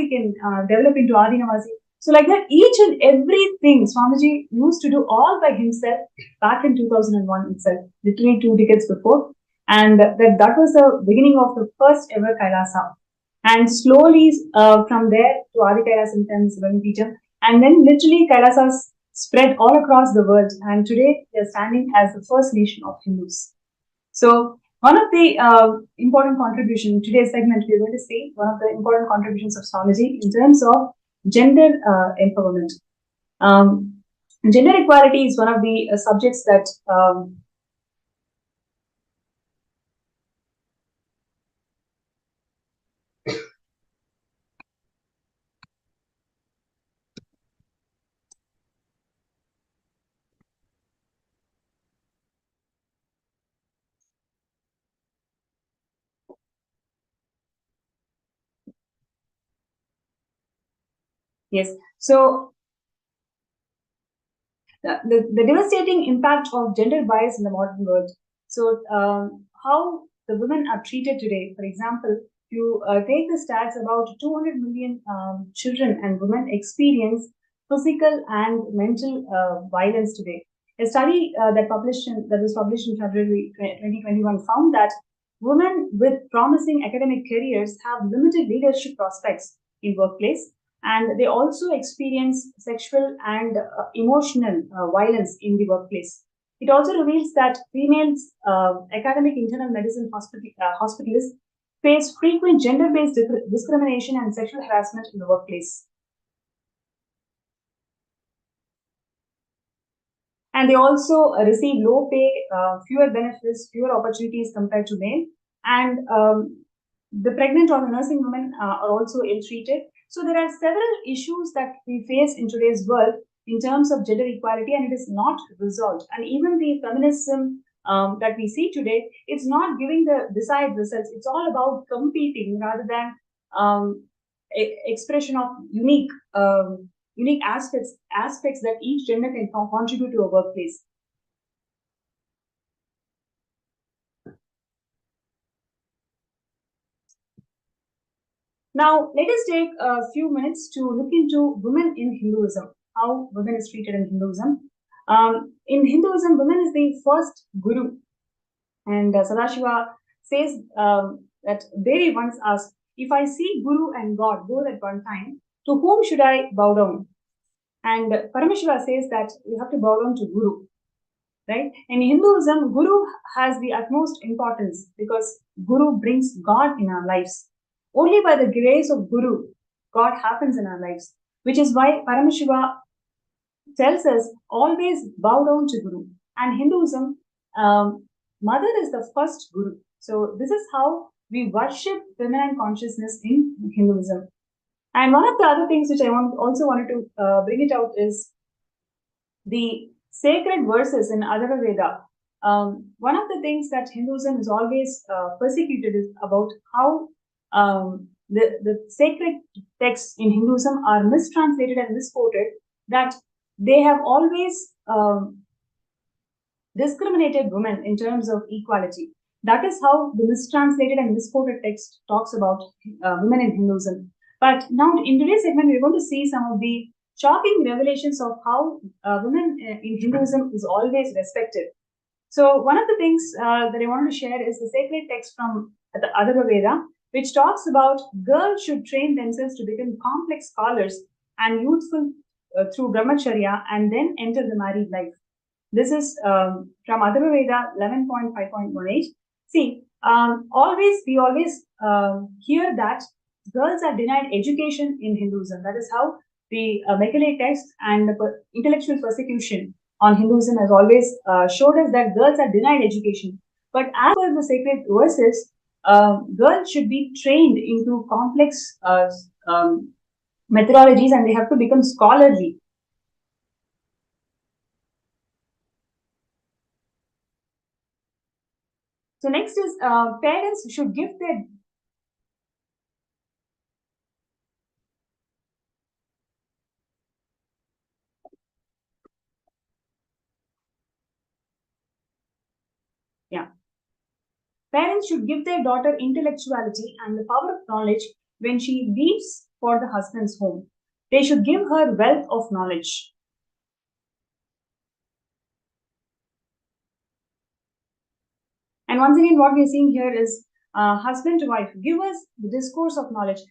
can develop into Adinamasi. So like that, each and everything Swamiji used to do all by himself back in 2001 itself, literally 2 decades before. And that was the beginning of the first ever Kailasa. And slowly from there to Adi Kailasa and Sivankijam. And then literally Kailasas spread all across the world. And today they are standing as the first nation of Hindus. So one of the important contributions, today's segment, we're going to see one of the important contributions of Swamiji in terms of gender empowerment. Gender equality is one of the subjects that Yes. So the devastating impact of gender bias in the modern world. So, how the women are treated today. For example, you take the stats, about 200 million children and women experience physical and mental violence today. A study that was published in February 2021 found that women with promising academic careers have limited leadership prospects in workplace, and they also experience sexual and emotional violence in the workplace. It also reveals that females, academic internal medicine hospitalists, face frequent gender based discrimination and sexual harassment in the workplace. And they also receive low pay, fewer benefits, fewer opportunities compared to men. And the pregnant or the nursing women are also ill treated. So there are several issues that we face in today's world in terms of gender equality, and it is not resolved. And even the feminism that we see today, it's not giving the desired results. It's all about competing rather than expression of unique aspects that each gender can contribute to a workplace. Now, let us take a few minutes to look into women in Hinduism, how women is treated in Hinduism. In Hinduism, women is the first guru, and Sadashiva says that Devi once asked, "If I see Guru and God both at one time, to whom should I bow down?" And Paramashiva says that you have to bow down to Guru, right? In Hinduism, Guru has the utmost importance because Guru brings God in our lives. Only by the grace of Guru, God happens in our lives, which is why Paramashiva tells us always bow down to Guru. And Hinduism, Mother is the first Guru. So this is how we worship feminine consciousness in Hinduism. And one of the other things which I also wanted to bring it out is the sacred verses in Adharva Veda. One of the things that Hinduism is always persecuted is about how the sacred texts in Hinduism are mistranslated and misquoted, that they have always discriminated women in terms of equality. That is how the mistranslated and misquoted text talks about women in Hinduism. But now in today's segment, we're going to see some of the shocking revelations of how women in Hinduism is always respected. So one of the things that I wanted to share is the sacred text from the Adharva Veda, which talks about girls should train themselves to become complex scholars and youthful through brahmacharya and then enter the married life. This is from Adharva Veda 11.5.18. See, we always hear that girls are denied education in Hinduism. That is how the Macaulay text and the intellectual persecution on Hinduism has always showed us that girls are denied education. But as per the sacred verses, girls should be trained into complex methodologies and they have to become scholarly. So next is parents should give their parents should give their daughter intellectuality and the power of knowledge when she leaves for the husband's home. They should give her wealth of knowledge. And once again, what we are seeing here is husband to wife, give us the discourse of knowledge.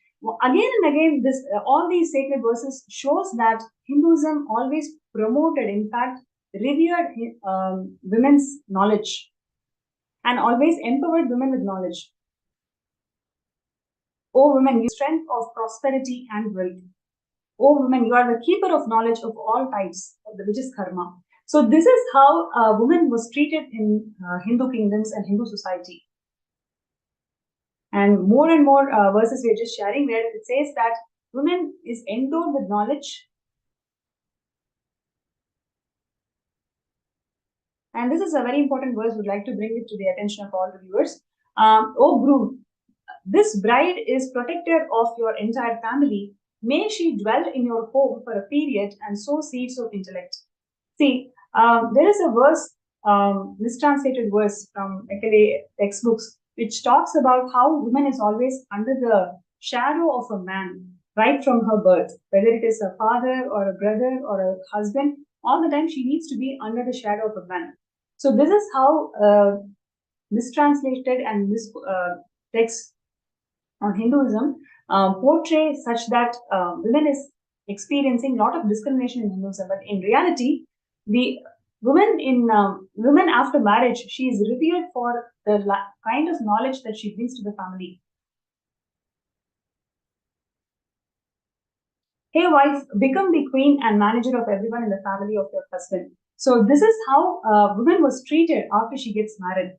Again and again, all these sacred verses shows that Hinduism always promoted, in fact, revered women's knowledge and always empowered women with knowledge. O women, you strength of prosperity and wealth. O women, you are the keeper of knowledge of all types, which is karma. So this is how a woman was treated in Hindu kingdoms and Hindu society. And more verses we are just sharing where it says that women is endowed with knowledge. And this is a very important verse. Would like to bring it to the attention of all the viewers. O groom, this bride is protector of your entire family May she dwell in your home for a period and sow seeds of intellect. See, there is a verse, mistranslated verse from Ekale textbooks, which talks about how woman is always under the shadow of a man right from her birth, whether it is a father or a brother or a husband, all the time she needs to be under the shadow of a man. So this is how mistranslated and texts on Hinduism portray such that women is experiencing a lot of discrimination in Hinduism, but in reality, the women after marriage, she is revered for the kind of knowledge that she brings to the family. Hey wife, become the queen and manager of everyone in the family of your husband. So this is how woman was treated after she gets married.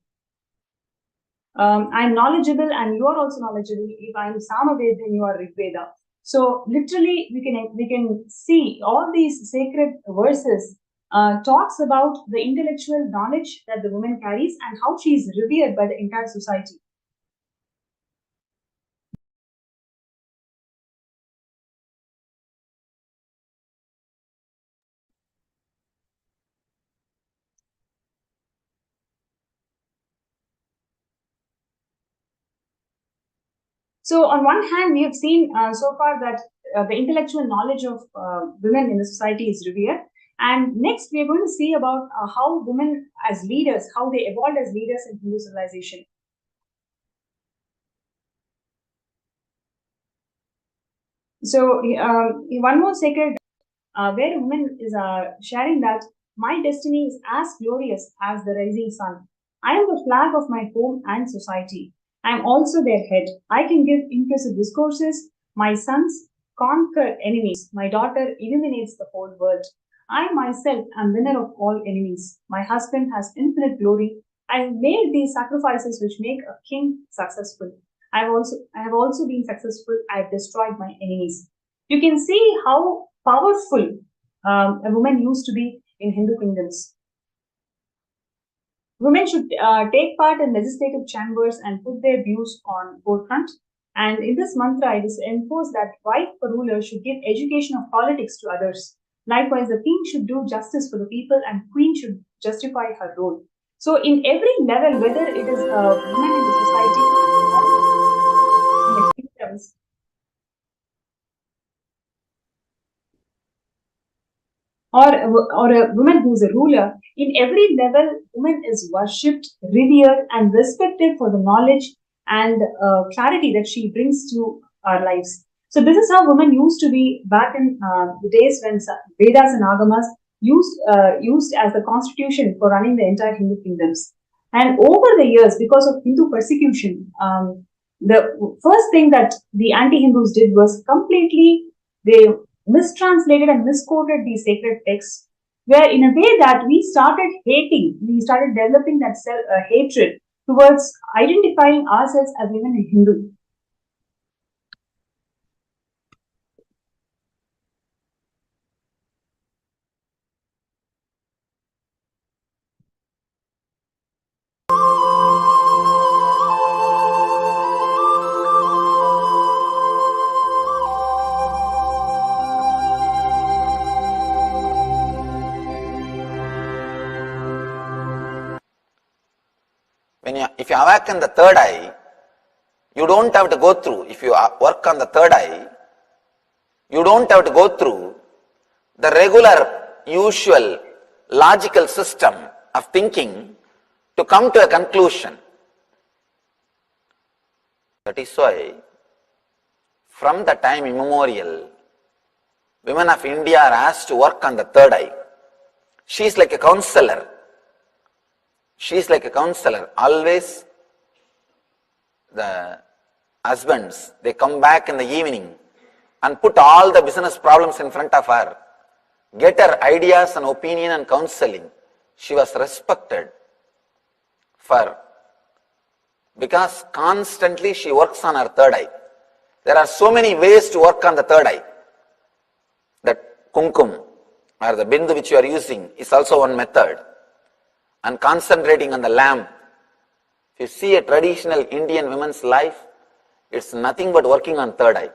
I'm knowledgeable and you are also knowledgeable. If I'm Samaved, then you are Rigveda. So literally, we can see all these sacred verses talks about the intellectual knowledge that the woman carries and how she is revered by the entire society. So on one hand, we have seen so far that the intellectual knowledge of women in the society is revered. And next, we are going to see about how women as leaders, how they evolved as leaders in Hindu civilization. So one more sacred where a woman is sharing that my destiny is as glorious as the rising sun. I am the flag of my home and society. I am also their head. I can give impressive discourses. My sons conquer enemies. My daughter illuminates the whole world. I myself am winner of all enemies. My husband has infinite glory. I have made these sacrifices which make a king successful. I have also been successful. I have destroyed my enemies. You can see how powerful a woman used to be in Hindu kingdoms. Women should take part in legislative chambers and put their views on forefront. And in this mantra, it is enforced that wife or ruler should give education of politics to others. Likewise, the king should do justice for the people and queen should justify her role. So in every level, whether it is a woman in the society or in the kingdoms, or a woman who's a ruler, in every level, woman is worshipped, revered, and respected for the knowledge and clarity that she brings to our lives. So this is how women used to be back in the days when Vedas and Agamas used as the constitution for running the entire Hindu kingdoms. And over the years, because of Hindu persecution, the first thing that the anti-Hindus did was completely they mistranslated and misquoted these sacred texts, where in a way that we started developing that hatred towards identifying ourselves as even a Hindu. If you awaken the third eye, you don't have to go through, if you work on the third eye, you don't have to go through the regular, usual, logical system of thinking to come to a conclusion. That is why, from the time immemorial, women of India are asked to work on the third eye. She is like a counselor. She is like a counselor. Always the husbands, they come back in the evening and put all the business problems in front of her, get her ideas and opinion and counseling. She was respected because constantly she works on her third eye. There are so many ways to work on the third eye. That kumkum or the bindu which you are using is also one method. And concentrating on the lamp. If you see a traditional Indian woman's life, it's nothing but working on third eye.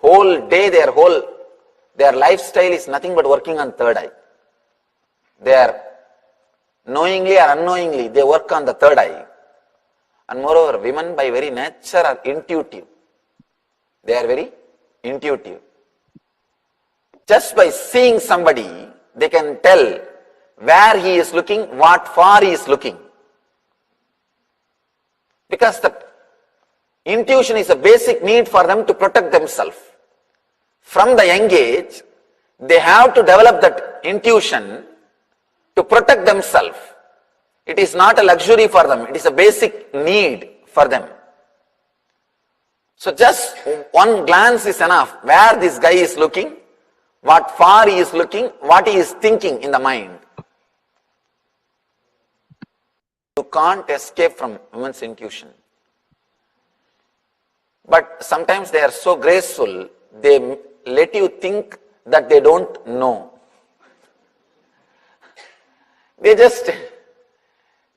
whole day, their lifestyle is nothing but working on third eye. They are knowingly or unknowingly, they work on the third eye. And moreover, women by very nature are intuitive. They are very intuitive. Just by seeing somebody, they can tell where he is looking, what far he is looking. Because the intuition is a basic need for them to protect themselves. From the young age, they have to develop that intuition to protect themselves. It is not a luxury for them, it is a basic need for them. So just one glance is enough, where this guy is looking, what far he is looking, what he is thinking in the mind. You can't escape from women's intuition. But sometimes they are so graceful, they let you think that they don't know. They just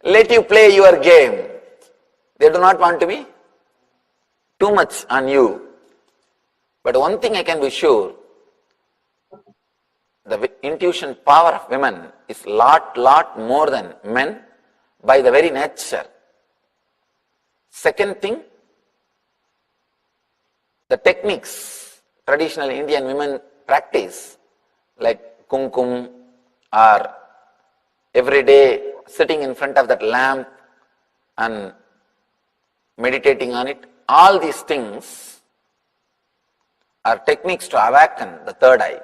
let you play your game. They do not want to be too much on you. But one thing I can be sure, the intuition power of women is lot more than men by the very nature. Second thing, the techniques traditional Indian women practice, like kumkum or every day sitting in front of that lamp and meditating on it, all these things are techniques to awaken the third eye.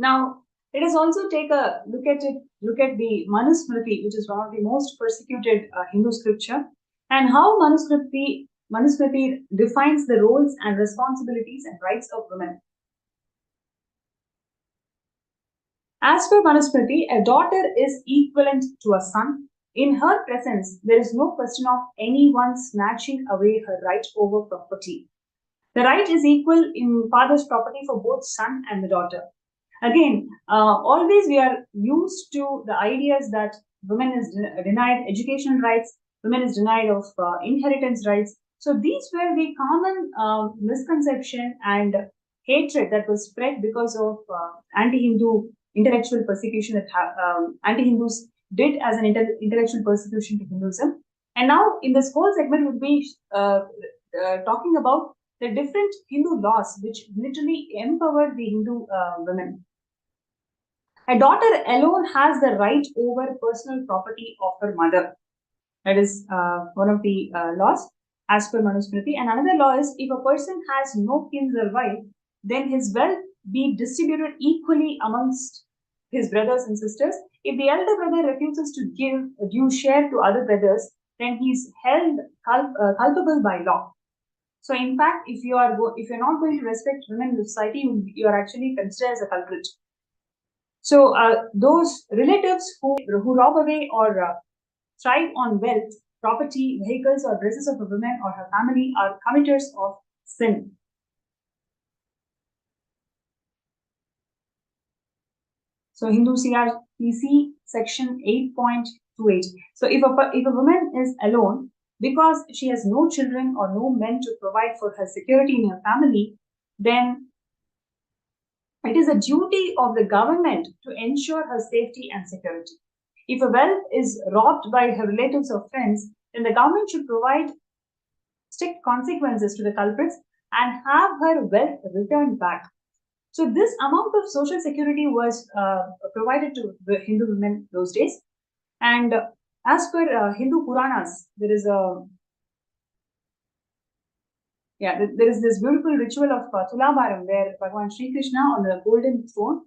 Now, let us also take a look at the Manusmriti, which is one of the most persecuted Hindu scripture, and how Manusmriti defines the roles and responsibilities and rights of women. As per Manusmriti, a daughter is equivalent to a son. In her presence, there is no question of anyone snatching away her right over property. The right is equal in father's property for both son and the daughter. Again, always we are used to the ideas that women is denied educational rights, women is denied of inheritance rights. So these were the common misconception and hatred that was spread because of anti-Hindu intellectual persecution that anti-Hindus did as an intellectual persecution to Hinduism. And now in this whole segment we'll be talking about the different Hindu laws which literally empower the Hindu women. A daughter alone has the right over personal property of her mother. That is one of the laws as per Manusmriti. And another law is, if a person has no kin survive, then his wealth be distributed equally amongst his brothers and sisters. If the elder brother refuses to give a due share to other brothers, then he is held culpable by law. So, in fact, if you are not going to respect women in the society, you are actually considered as a culprit. So, those relatives who rob away or thrive on wealth, property, vehicles, or dresses of a woman or her family are committers of sin. So, Hindu CRPC section 8.28. So, if a woman is alone because she has no children or no men to provide for her security in her family, then it is a duty of the government to ensure her safety and security. If a wealth is robbed by her relatives or friends, then the government should provide strict consequences to the culprits and have her wealth returned back. So this amount of social security was provided to the Hindu women those days. And as per Hindu Puranas, there is this beautiful ritual of Tulabharam where Bhagavan Sri Krishna on the golden throne,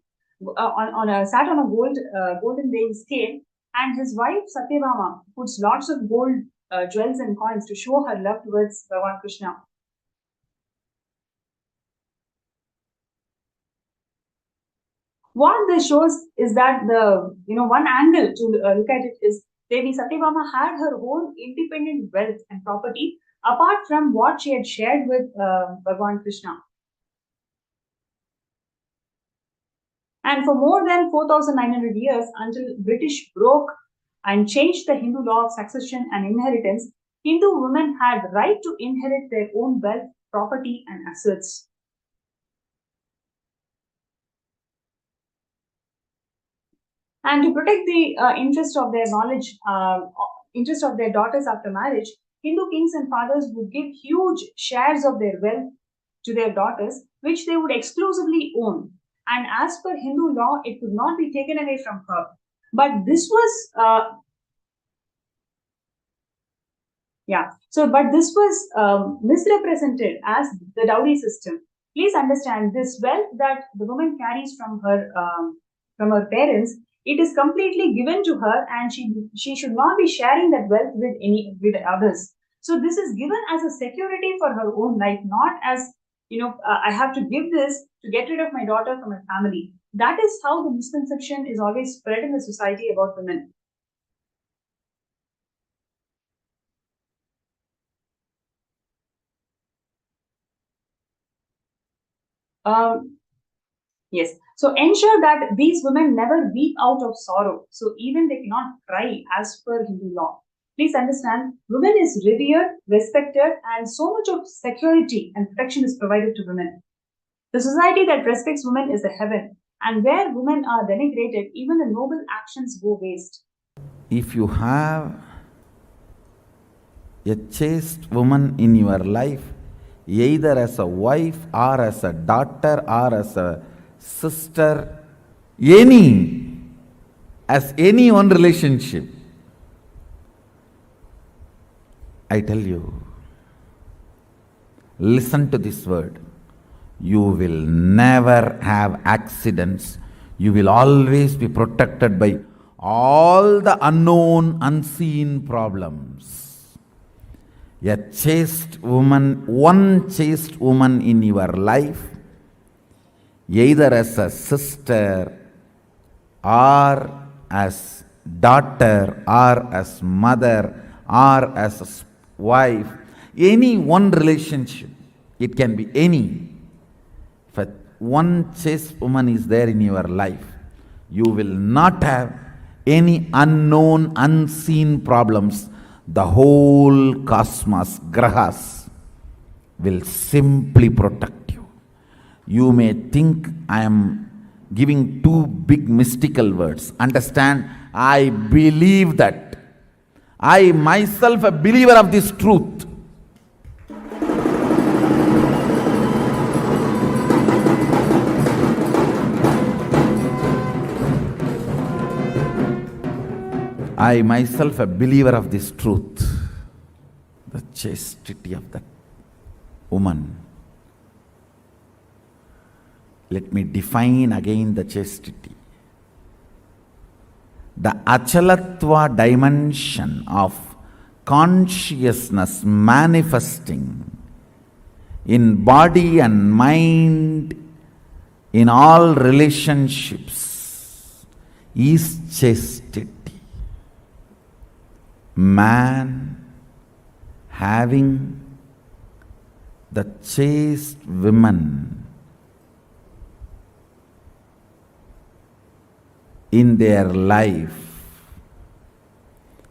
sat on a golden weighing scale, and his wife Satyabhama puts lots of gold jewels and coins to show her love towards Bhagavan Krishna. What this shows is that one angle to look at it is Devi Satyabhama had her own independent wealth and property apart from what she had shared with Bhagavan Krishna. And for more than 4,900 years, until British broke and changed the Hindu law of succession and inheritance, Hindu women had right to inherit their own wealth, property, and assets. And to protect the interest of their knowledge, interest of their daughters after marriage, Hindu kings and fathers would give huge shares of their wealth to their daughters, which they would exclusively own. And as per Hindu law, it could not be taken away from her. But this was but this was misrepresented as the dowry system. Please understand, this wealth that the woman carries from her parents, it is completely given to her, and she should not be sharing that wealth with others. So this is given as a security for her own life, not as I have to give this to get rid of my daughter from my family. That is how the misconception is always spread in the society about women. Yes. So ensure that these women never weep out of sorrow. So even they cannot cry as per Hindu law. Please understand, women is revered, respected, and so much of security and protection is provided to women. The society that respects women is a heaven, and where women are denigrated, even the noble actions go waste. If you have a chaste woman in your life, either as a wife or as a daughter or as a sister, as any one relationship, I tell you, listen to this word. You will never have accidents. You will always be protected by all the unknown, unseen problems. A chaste woman, one chaste woman in your life, either as a sister or as daughter or as mother or as a wife, any one relationship, it can be any. If one chaste woman is there in your life, you will not have any unknown, unseen problems. The whole cosmos, grahas, will simply protect you. You may think I am giving two big mystical words. Understand, I believe that. I myself a believer of this truth. I myself a believer of this truth. The chastity of that woman. Let me define again the chastity. The achalatva dimension of consciousness manifesting in body and mind in all relationships is chastity. Man having the chaste women in their life,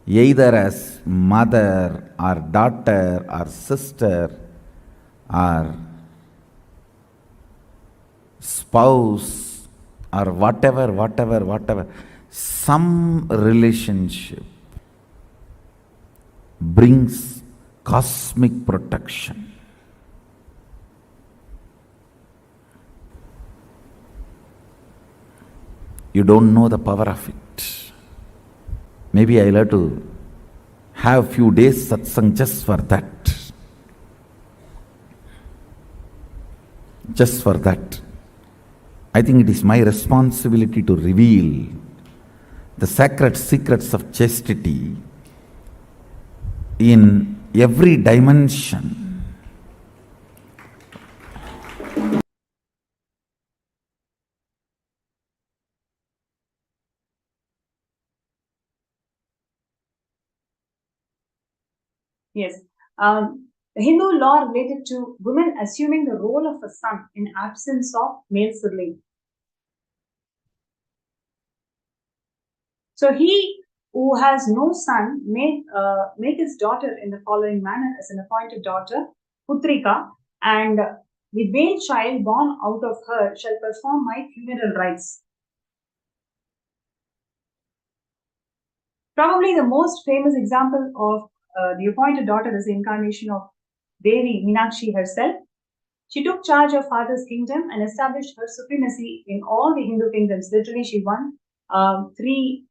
either as mother or daughter or sister or spouse or whatever, some relationship brings cosmic protection. You don't know the power of it. Maybe I'll have to have few days satsang just for that. Just for that. I think it is my responsibility to reveal the sacred secrets of chastity in every dimension. Yes. The Hindu law related to women assuming the role of a son in absence of male sibling. So he who has no son make his daughter in the following manner as an appointed daughter, Putrika, and the male child born out of her shall perform my funeral rites. Probably the most famous example of the appointed daughter is the incarnation of Devi Meenakshi herself. She took charge of father's kingdom and established her supremacy in all the Hindu kingdoms. Literally, she won 3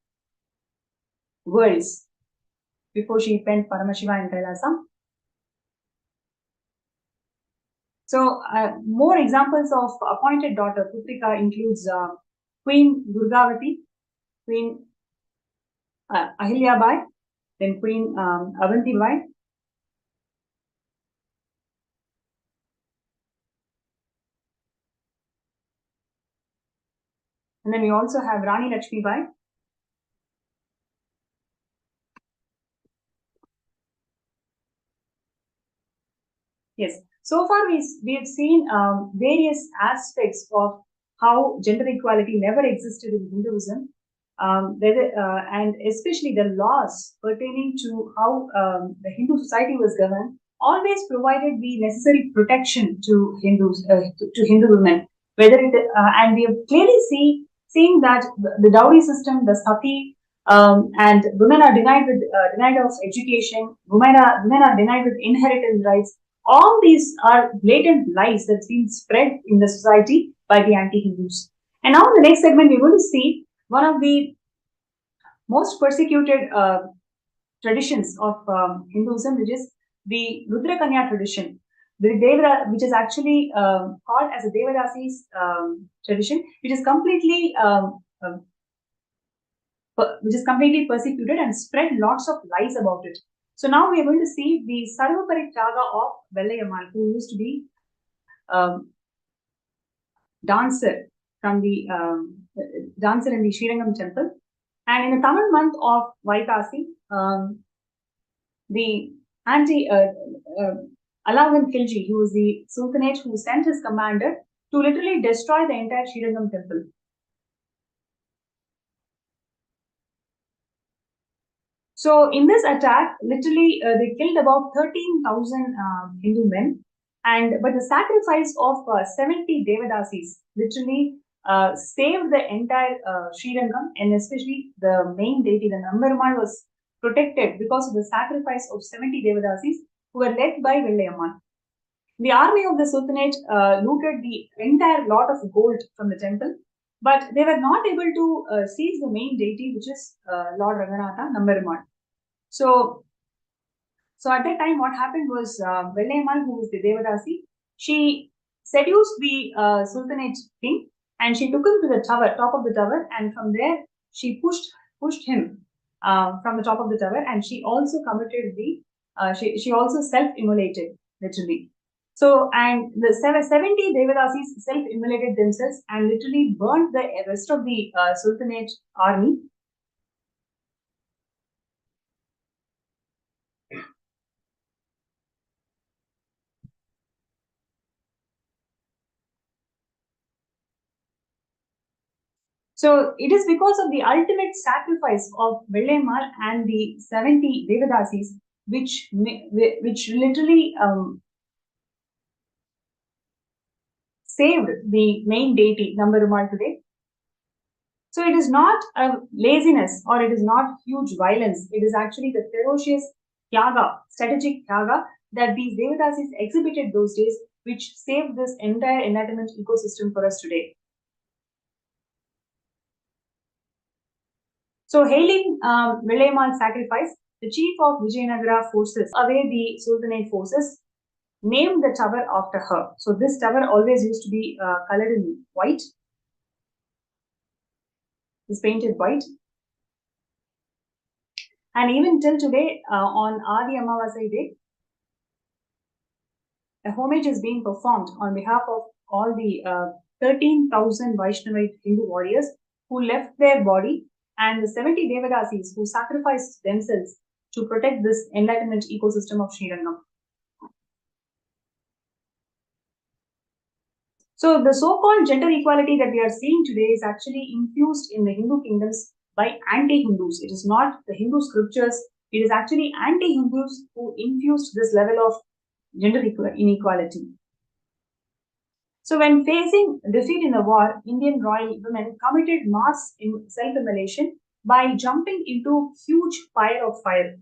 worlds before she penned Paramashivam in Kailasa. So, more examples of appointed daughter Putrika includes Queen Durgavati, Queen Ahilyabai, then Queen Avantibai, and then we also have Rani Lakshmi Bai. Yes, so far we have seen various aspects of how gender equality never existed in Hinduism, and especially the laws pertaining to how the Hindu society was governed always provided the necessary protection to Hindus, to Hindu women. Whether it and we have clearly seeing that the dowry system, the sati, and women are denied of education. Women are denied with inheritance rights. All these are blatant lies that's been spread in the society by the anti-Hindus. And now in the next segment, we're going to see one of the most persecuted traditions of Hinduism, which is the Rudra Kanya tradition, which is actually called as a Devadasi's tradition, which is completely persecuted and spread lots of lies about it. So now we are going to see the Sarvaparitraga of Vellayammal, who used to be dancer from the dancer in the Srirangam temple. And in the Tamil month of Vaikasi, the Alauddin Khilji, who was the Sultanate who sent his commander to literally destroy the entire Srirangam temple. So in this attack, literally they killed about 13,000 Hindu men, but the sacrifice of 70 Devadasis literally saved the entire Srirangam, and especially the main deity, the Nambarmal, was protected because of the sacrifice of 70 Devadasis who were led by Vellayammal. The army of the Sultanate looted the entire lot of gold from the temple, but they were not able to seize the main deity, which is Lord Ranganatha, Nambarmal. So at that time, what happened was Vellayammal, who was the Devadasi, she seduced the Sultanate king, and she took him to the tower, top of the tower, and from there she pushed him from the top of the tower, and she also committed she also self-immolated, literally. So, and the 70 Devadasis self-immolated themselves and literally burned the rest of the Sultanate army. So it is because of the ultimate sacrifice of Vellayammal and the 70 Devadasis, which literally saved the main deity, Nambarumal, today. So it is not a laziness or it is not huge violence. It is actually the ferocious Tyaga, strategic Tyaga that these Devadasis exhibited those days, which saved this entire enlightenment ecosystem for us today. So, hailing Vellayammal's sacrifice, the chief of Vijayanagara forces away the Sultanate forces, named the tower after her. So, this tower always used to be colored in white. It's painted white. And even till today, on Adi Amavasai day, a homage is being performed on behalf of all the 13,000 Vaishnavite Hindu warriors who left their body, and the 70 Devadasis who sacrificed themselves to protect this enlightenment ecosystem of Srirangam. So the so-called gender equality that we are seeing today is actually infused in the Hindu kingdoms by anti-Hindus. It is not the Hindu scriptures. It is actually anti-Hindus who infused this level of gender inequality. So when facing defeat in the war, Indian royal women committed mass self-immolation by jumping into huge fire of fire.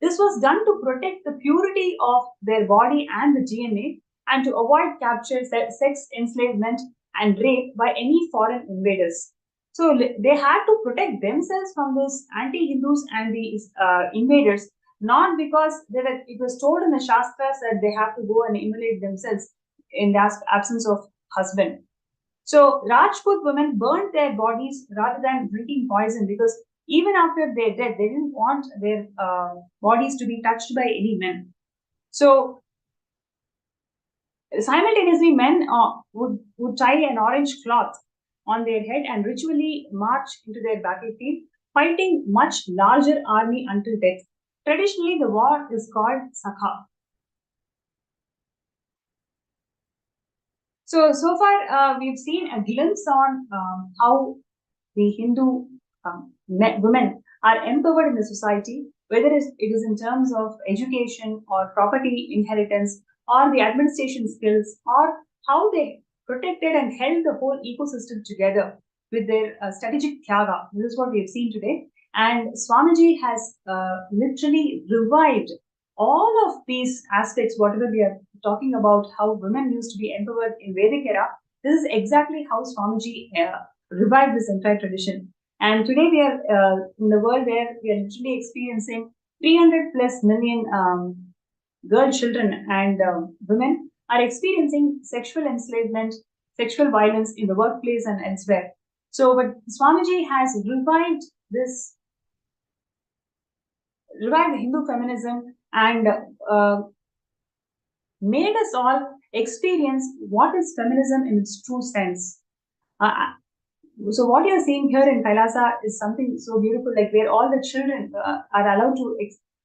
This was done to protect the purity of their body and the DNA and to avoid capture, sex enslavement and rape by any foreign invaders. So they had to protect themselves from this anti-Hindus and these invaders, not because it was told in the Shastras that they have to go and immolate themselves in the absence of husband. So Rajput women burnt their bodies rather than drinking poison because even after their death, they didn't want their bodies to be touched by any men. So simultaneously, men would tie an orange cloth on their head and ritually march into their battlefield, fighting much larger army until death. Traditionally, the war is called Sakha. So far, we've seen a glimpse on how the Hindu women are empowered in the society, whether it is in terms of education or property inheritance or the administration skills or how they protected and held the whole ecosystem together with their strategic tyaga. This is what we have seen today. And Swamiji has literally revived all of these aspects, whatever we are talking about, how women used to be empowered in Vedic era. This is exactly how Swamiji revived this entire tradition. And today we are in the world where we are literally experiencing 300 plus million girl children and women are experiencing sexual enslavement, sexual violence in the workplace and elsewhere. So, but Swamiji has revived Hindu feminism and made us all experience what is feminism in its true sense. So what you're seeing here in Kailasa is something so beautiful, like where all the children are allowed to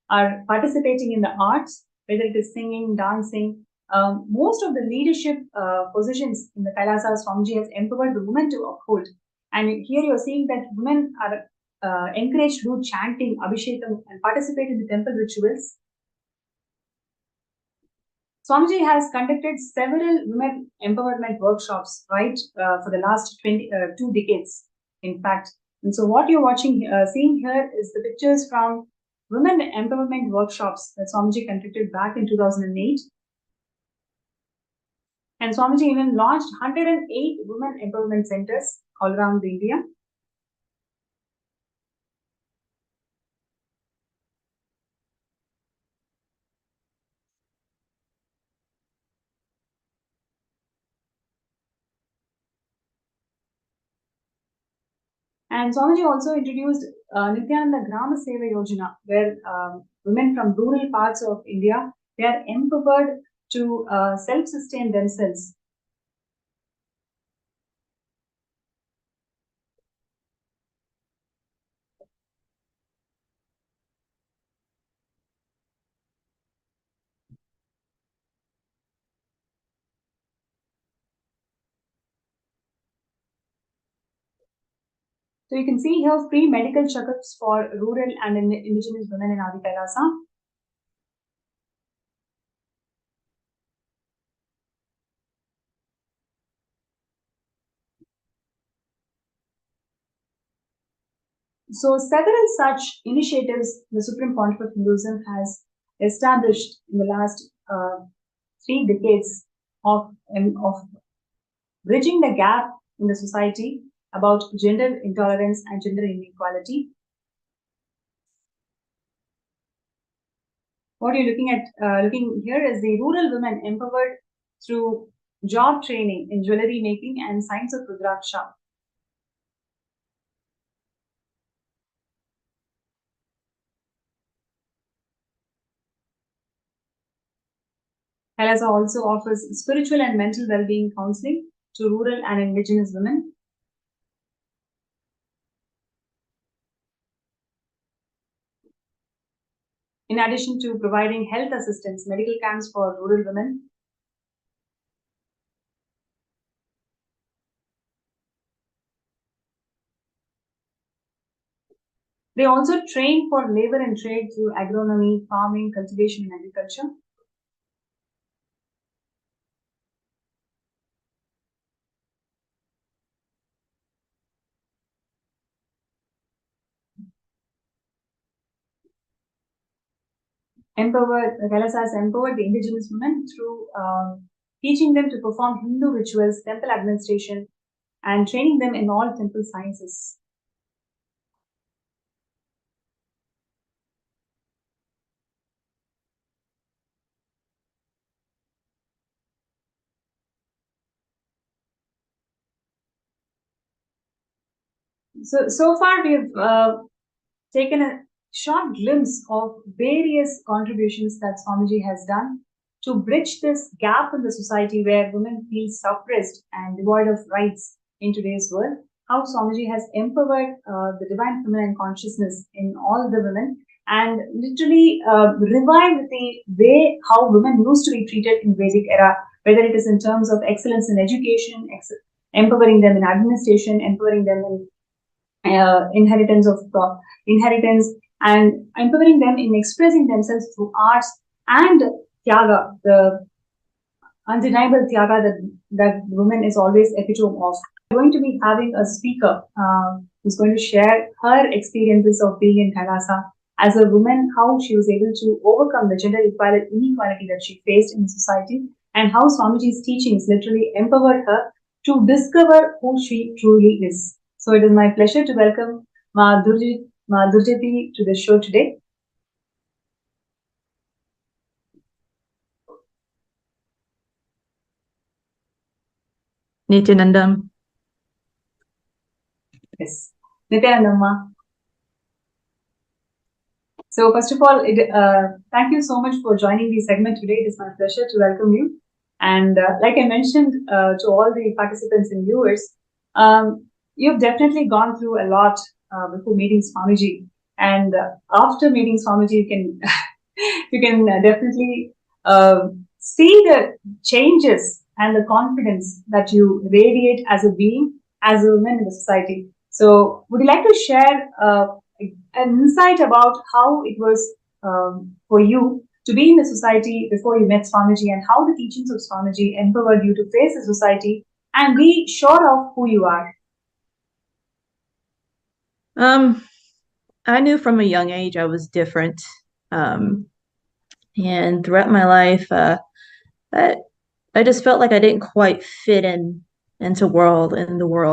are participating in the arts, whether it is singing, dancing. Most of the leadership positions in the Kailasa, Swamiji has empowered the women to uphold. And here you're seeing that women are encouraged to do chanting, abhishekam, and participate in the temple rituals. Swamiji has conducted several women empowerment workshops, right, for the last 2 decades, in fact. And so what you're seeing here is the pictures from women empowerment workshops that Swamiji conducted back in 2008. And Swamiji even launched 108 women empowerment centers all around India. And Swamiji also introduced Nithyananda Grama Seva Yojana, where women from rural parts of India, they are empowered to self-sustain themselves. So you can see here free medical checkups for rural and indigenous women in Adi Kailasa. So several such initiatives the Supreme Pontiff of Hinduism has established in the last 3 decades of bridging the gap in the society about gender intolerance and gender inequality. What you're looking here is the rural women empowered through job training in jewelry making and science of Rudraksha. Kailasa also offers spiritual and mental well-being counseling to rural and indigenous women. In addition to providing health assistance, medical camps for rural women. They also train for labor and trade through agronomy, farming, cultivation, and agriculture. Kailasa has empowered the indigenous women through teaching them to perform Hindu rituals, temple administration, and training them in all temple sciences. So far we've taken a short glimpse of various contributions that Swamiji has done to bridge this gap in the society where women feel suppressed and devoid of rights in today's world. How Swamiji has empowered the divine feminine consciousness in all the women and literally revived the way how women used to be treated in Vedic era, whether it is in terms of excellence in education, empowering them in administration, empowering them in inheritance of inheritance, and empowering them in expressing themselves through arts and tyaga, the undeniable tyaga that woman is always epitome of. We're going to be having a speaker who's going to share her experiences of being in Kailasa as a woman, how she was able to overcome the gender inequality that she faced in society, and how Swamiji's teachings literally empowered her to discover who she truly is. So it is my pleasure to welcome Ma Durjati to the show today. Nithyananda. Yes, Nithyananda. So first of all, thank you so much for joining the segment today. It is my pleasure to welcome you. And like I mentioned to all the participants and viewers, you've definitely gone through a lot before meeting Swamiji. And after meeting Swamiji, you can you can definitely see the changes and the confidence that you radiate as a being, as a woman in the society. So, would you like to share an insight about how it was for you to be in the society before you met Swamiji, and how the teachings of Swamiji empowered you to face the society and be sure of who you are? I knew from a young age I was different. And throughout my life, I just felt like I didn't quite fit into the world,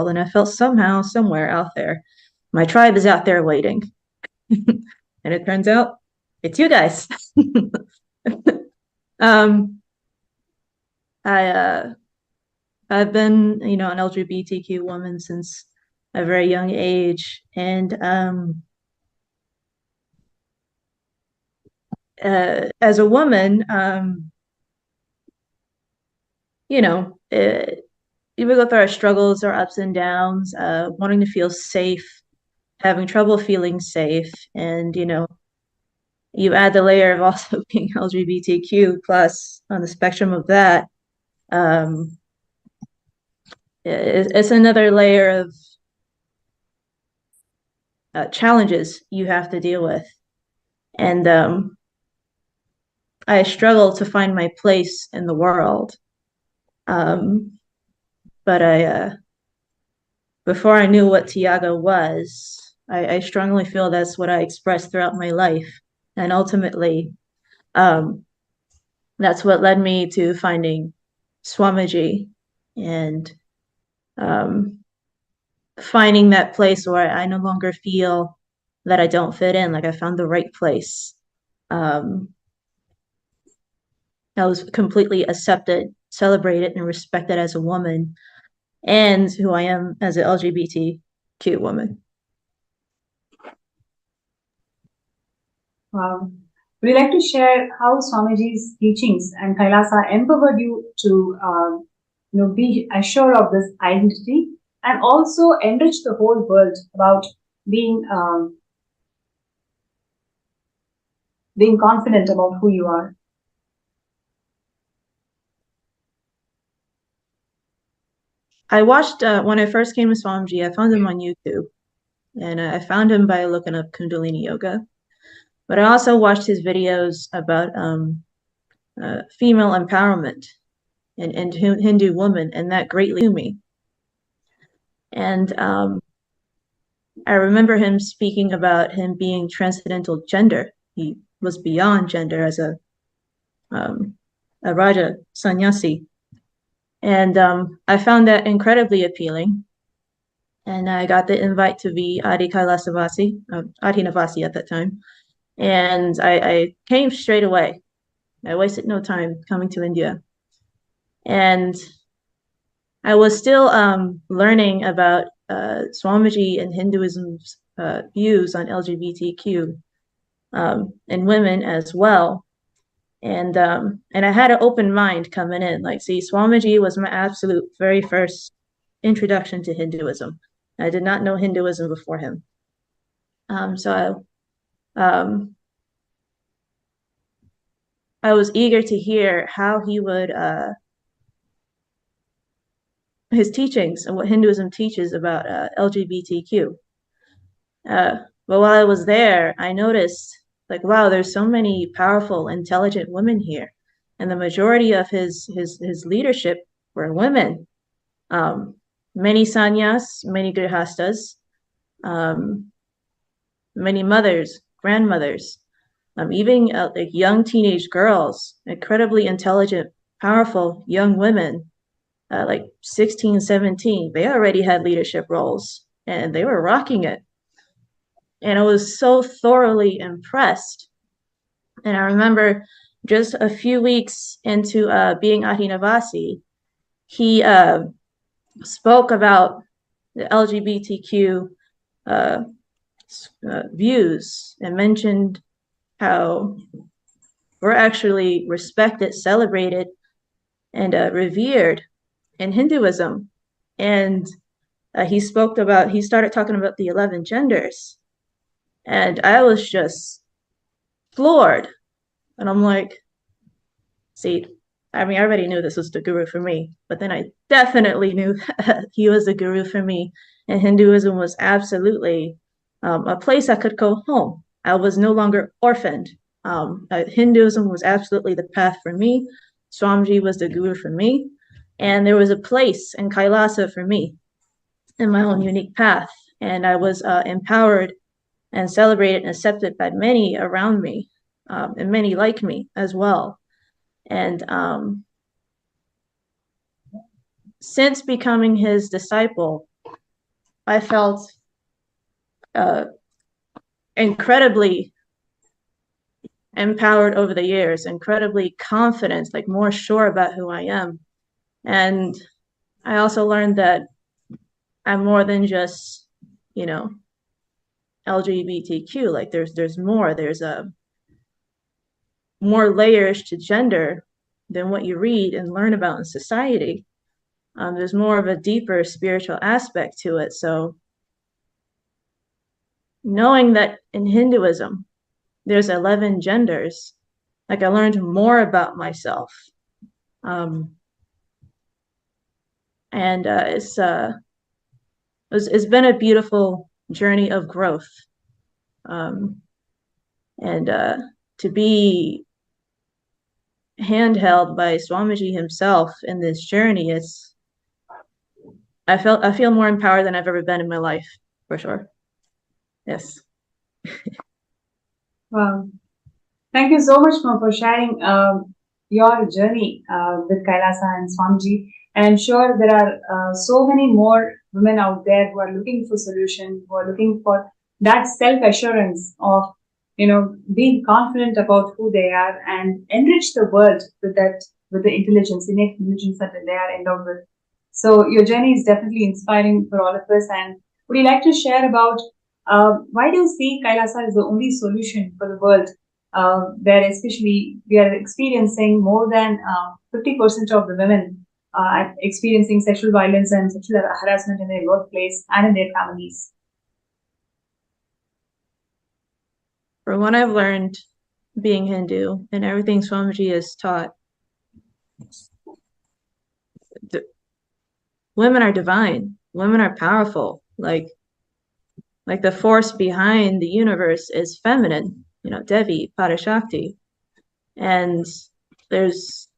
and I felt somehow, somewhere out there, my tribe is out there waiting. And it turns out it's you guys. I've been, an LGBTQ woman since a very young age, and as a woman, we go through our struggles, our ups and downs, wanting to feel safe, having trouble feeling safe, and you add the layer of also being LGBTQ plus on the spectrum of that. It's another layer of challenges you have to deal with, and I struggle to find my place in the world. But before I knew what Tiago was, I strongly feel that's what I expressed throughout my life. And ultimately, that's what led me to finding Swamiji and finding that place where I no longer feel that I don't fit in, like I found the right place. I was completely accepted, celebrated, and respected as a woman, and who I am as an LGBTQ woman. Wow. Would you like to share how Swamiji's teachings and Kailasa empowered you to be assured of this identity and also enrich the whole world about being confident about who you are? I watched when I first came to Swamiji, I found him on YouTube, and I found him by looking up Kundalini Yoga. But I also watched his videos about female empowerment and Hindu women, and that greatly to me. And I remember him speaking about him being transcendental gender. He was beyond gender as a Raja sannyasi. And I found that incredibly appealing. And I got the invite to be Adi Kailasavasi, Adi Navasi at that time. And I came straight away. I wasted no time coming to India. And I was still learning about Swamiji and Hinduism's views on LGBTQ and women as well. And I had an open mind coming in. Like, see, Swamiji was my absolute very first introduction to Hinduism. I did not know Hinduism before him. So I was eager to hear how he would his teachings and what Hinduism teaches about LGBTQ. But while I was there, I noticed, like, wow, there's so many powerful, intelligent women here, and the majority of his leadership were women. Many sannyas, many grihastas, many mothers, grandmothers, even like young teenage girls, incredibly intelligent, powerful young women, like 16, 17. They already had leadership roles and they were rocking it. And I was so thoroughly impressed. And I remember just a few weeks into being Adi Navasi, he spoke about the LGBTQ views and mentioned how we're actually respected, celebrated, and revered in Hinduism. And he started talking about the 11 genders. And I was just floored. And I'm like, see, I mean, I already knew this was the guru for me, but then I definitely knew that he was the guru for me. And Hinduism was absolutely a place I could go home. I was no longer orphaned. Hinduism was absolutely the path for me. Swamiji was the guru for me. And there was a place in Kailasa for me in my own unique path. And I was empowered and celebrated and accepted by many around me, and many like me as well. And since becoming his disciple, I felt incredibly empowered over the years, incredibly confident, like more sure about who I am. And I also learned that I'm more than just, you know, LGBTQ. Like there's more. There's more layers to gender than what you read and learn about in society. There's more of a deeper spiritual aspect to it. So knowing that in Hinduism, there's 11 genders, like I learned more about myself. And it's been a beautiful journey of growth. And to be handheld by Swamiji himself in this journey, I feel more empowered than I've ever been in my life, for sure. Yes. Wow. Thank you so much for sharing your journey with Kailasa and Swamiji. And I'm sure there are so many more women out there who are looking for solution, who are looking for that self-assurance of, being confident about who they are and enrich the world with the intelligence, innate intelligence that they are endowed with. So your journey is definitely inspiring for all of us. And would you like to share about why do you see Kailasa as the only solution for the world, where especially we are experiencing more than 50% of the women experiencing sexual violence and sexual harassment in their workplace and in their families? From what I've learned being Hindu and everything Swamiji has taught, women are divine. Women are powerful. Like, Like the force behind the universe is feminine, you know, Devi, Parashakti. And there's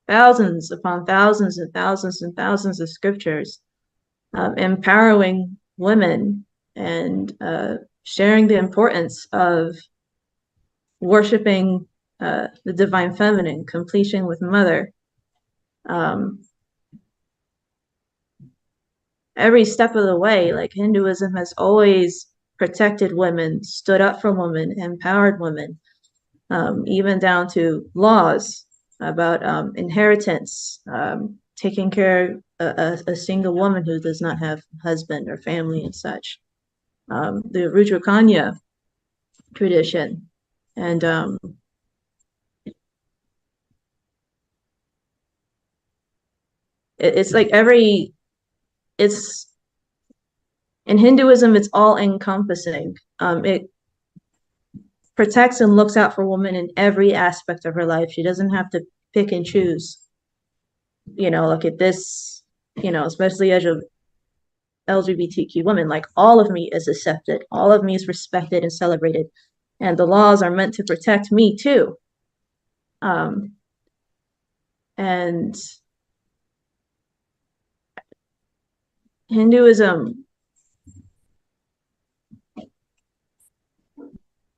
thousands upon thousands and thousands and thousands of scriptures empowering women and sharing the importance of worshiping the divine feminine, completion with mother. Every step of the way, like Hinduism has always protected women, stood up for women, empowered women, even down to laws about inheritance, taking care of a single woman who does not have a husband or family and such. The Rudrakanya tradition. And it's like it's in Hinduism, it's all encompassing. It protects and looks out for women in every aspect of her life. She doesn't have to pick and choose. You know, look at this, you know, especially as a LGBTQ woman, like all of me is accepted, all of me is respected and celebrated. And the laws are meant to protect me too. And Hinduism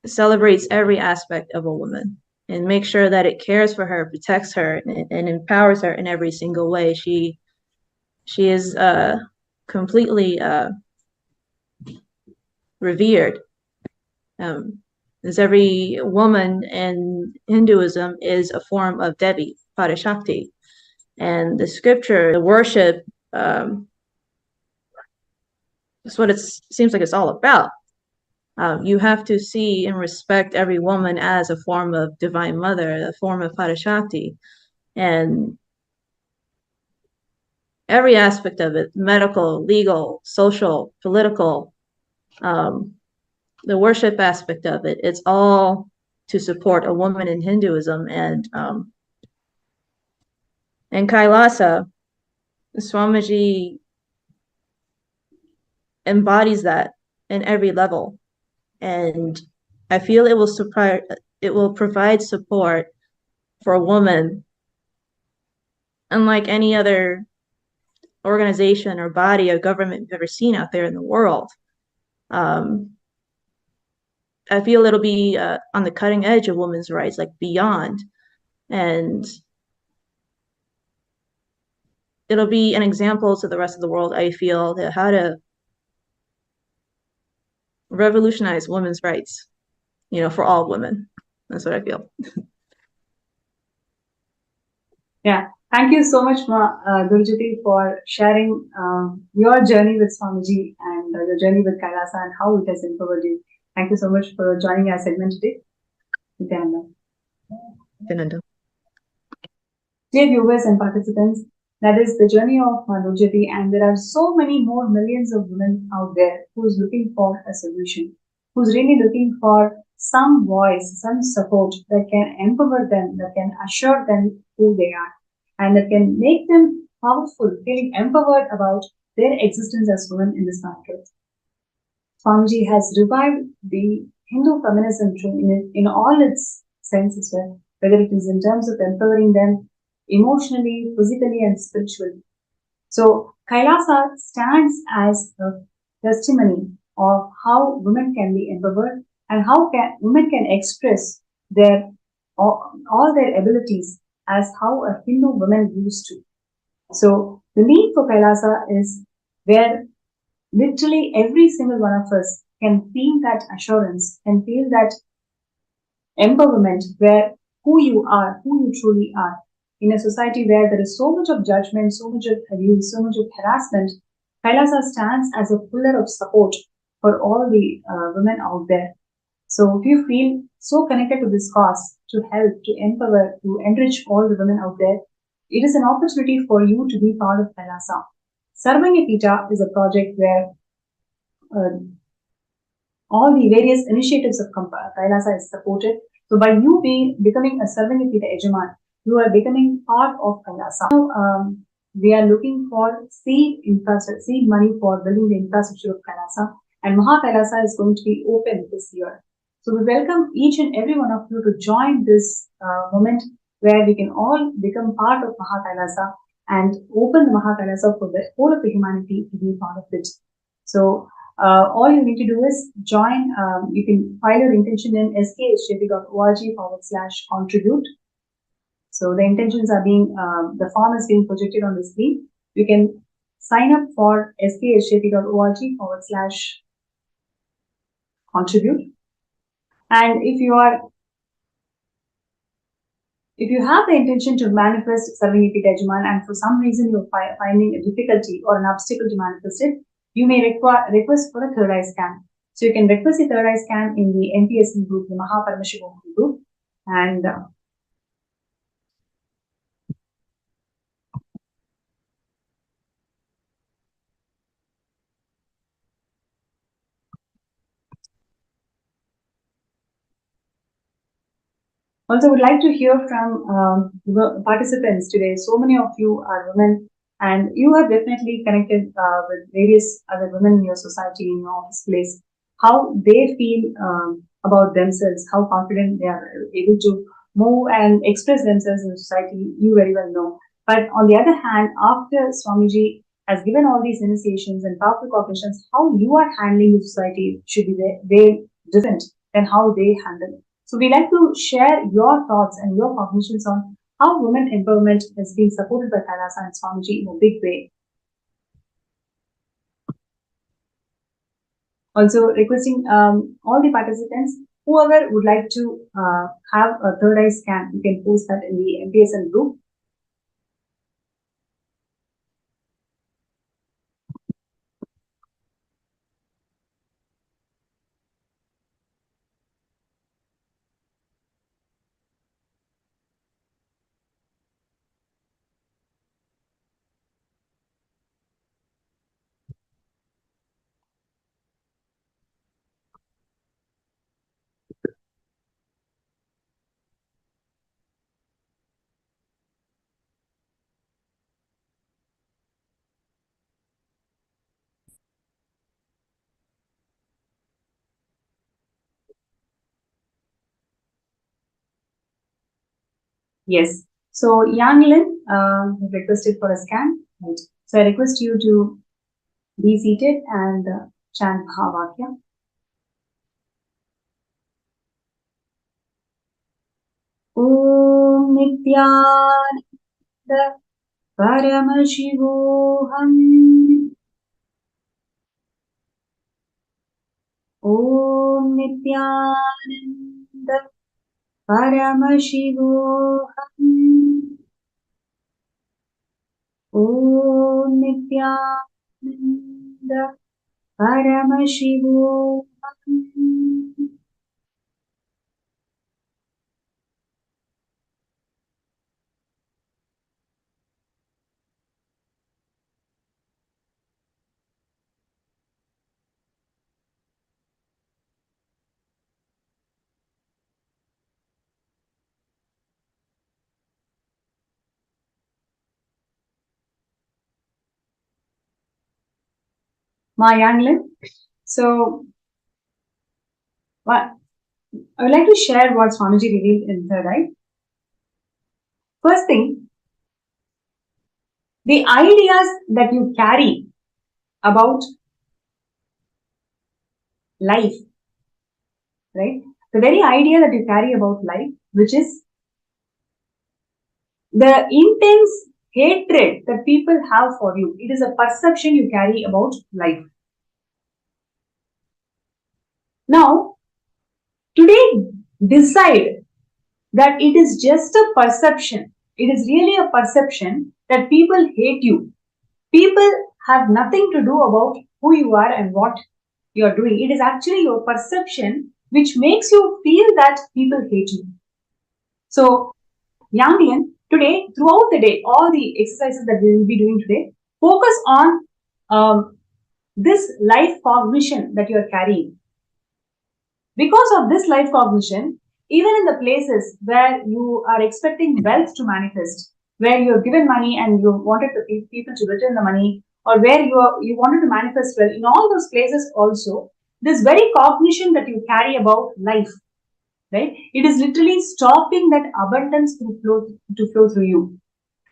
celebrates every aspect of a woman and makes sure that it cares for her, protects her, and empowers her in every single way. She is completely revered. As every woman in Hinduism is a form of Devi, Parashakti. And the scripture, the worship, is what it seems like it's all about. You have to see and respect every woman as a form of divine mother, a form of Parashakti. And every aspect of it, medical, legal, social, political, the worship aspect of it, it's all to support a woman in Hinduism. And in Kailasa, Swamiji embodies that in every level. And I feel it will provide support for a woman unlike any other organization or body or government you've ever seen out there in the world. I feel it'll be on the cutting edge of women's rights, like beyond. And it'll be an example to the rest of the world, I feel, that how to revolutionize women's rights, you know, for all women. That's what I feel. Yeah, thank you so much, Gurjyoti, for sharing your journey with Swamiji and your journey with Kailasa and how it has empowered you. Thank you so much for joining our segment today. Nithyananda. Nithyananda. Dear viewers and participants, that is the journey of Gurjyoti, and there are so many more millions of women out there who's looking for a solution, who's really looking for some voice, some support that can empower them, that can assure them who they are, and that can make them powerful, feeling empowered about their existence as women in this country. Swamiji has revived the Hindu feminism in all its senses, whether it is in terms of empowering them emotionally, physically, and spiritually. So Kailasa stands as a testimony of how women can be empowered and how women can express their all their abilities as how a Hindu woman used to. So the need for Kailasa is where literally every single one of us can feel that assurance, can feel that empowerment, where who you are, who you truly are. In a society where there is so much of judgment, so much of abuse, so much of harassment, Kailasa stands as a pillar of support for all the women out there. So if you feel so connected to this cause, to help, to empower, to enrich all the women out there, it is an opportunity for you to be part of Kailasa. Sarvanyapita is a project where all the various initiatives of Kailasa is supported. So by you becoming a Sarvanyapita Ejaman, you are becoming part of Kailasa. Now, we are looking for seed money for building the infrastructure of Kailasa, and Maha Kailasa is going to be open this year. So we welcome each and every one of you to join this moment where we can all become part of Maha Kailasa and open the Maha Kailasa for the whole of the humanity to be part of it. So all you need to do is join. You can file your intention in skshjp.org/contribute. So the intentions are being, the form is being projected on the screen. You can sign up for skshjp.org/contribute. And if you have the intention to manifest Sarvangiti Tejaman and for some reason you're finding a difficulty or an obstacle to manifest it, you may request for a third eye scan. So you can request a third eye scan in the MPSN group, the Paramashivam group, and also would like to hear from the participants today. So many of you are women, and you have definitely connected with various other women in your society, in your office place, how they feel about themselves, how confident they are able to move and express themselves in society, you very well know. But on the other hand, after Swamiji has given all these initiations and powerful cognitions, how you are handling the society should be very different than how they handle it. So we like to share your thoughts and your cognitions on how women empowerment is being supported by Kailasa and Swamiji in a big way. Also requesting all the participants, whoever would like to have a third eye scan, you can post that in the MPSN group. Yes. So Yang Lin requested for a scan. Right. So I request you to be seated and chant Mahavakya. Om Nithyananda Paramashivam. Om Nithyananda Paramashivam. Om Nithyananda Paramashivam. Ma Yanglin. So, I would like to share what Swamiji revealed in third eye. First thing, the ideas that you carry about life, right? The very idea that you carry about life, which is the intense hatred that people have for you. It is a perception you carry about life. Now, today, decide that it is just a perception. It is really a perception that people hate you. People have nothing to do about who you are and what you are doing. It is actually your perception which makes you feel that people hate you. So, Yanglian, today, throughout the day, all the exercises that we will be doing today, focus on this life cognition that you are carrying. Because of this life cognition, even in the places where you are expecting wealth to manifest, where you have given money and you wanted the people to return the money, or where you wanted to manifest well. In all those places also, this very cognition that you carry about life, right? It is literally stopping that abundance to flow through you.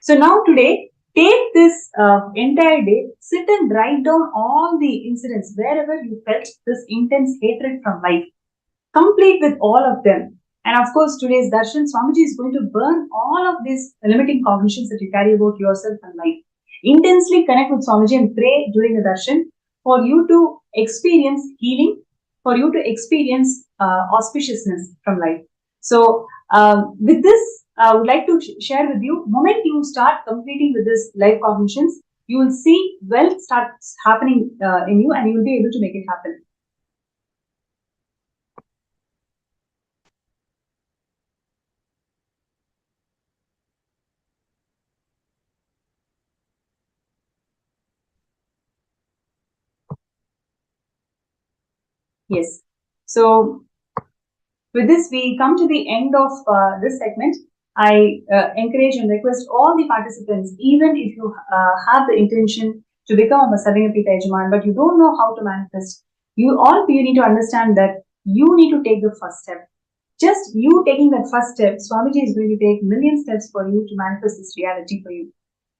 So now today, take this entire day, sit and write down all the incidents wherever you felt this intense hatred from life. Complete with all of them. And of course, today's darshan, Swamiji is going to burn all of these limiting cognitions that you carry about yourself and life. Intensely connect with Swamiji and pray during the darshan for you to experience healing, for you to experience auspiciousness from life. So, with this, I would like to share with you, moment you start completing with this life cognitions, you will see wealth starts happening in you, and you will be able to make it happen. Yes. So with this, we come to the end of this segment. I encourage and request all the participants, even if you have the intention to become a Sarvingapita Yajaman, but you don't know how to manifest, all of you need to understand that you need to take the first step. Just you taking that first step, Swamiji is going to take million steps for you to manifest this reality for you.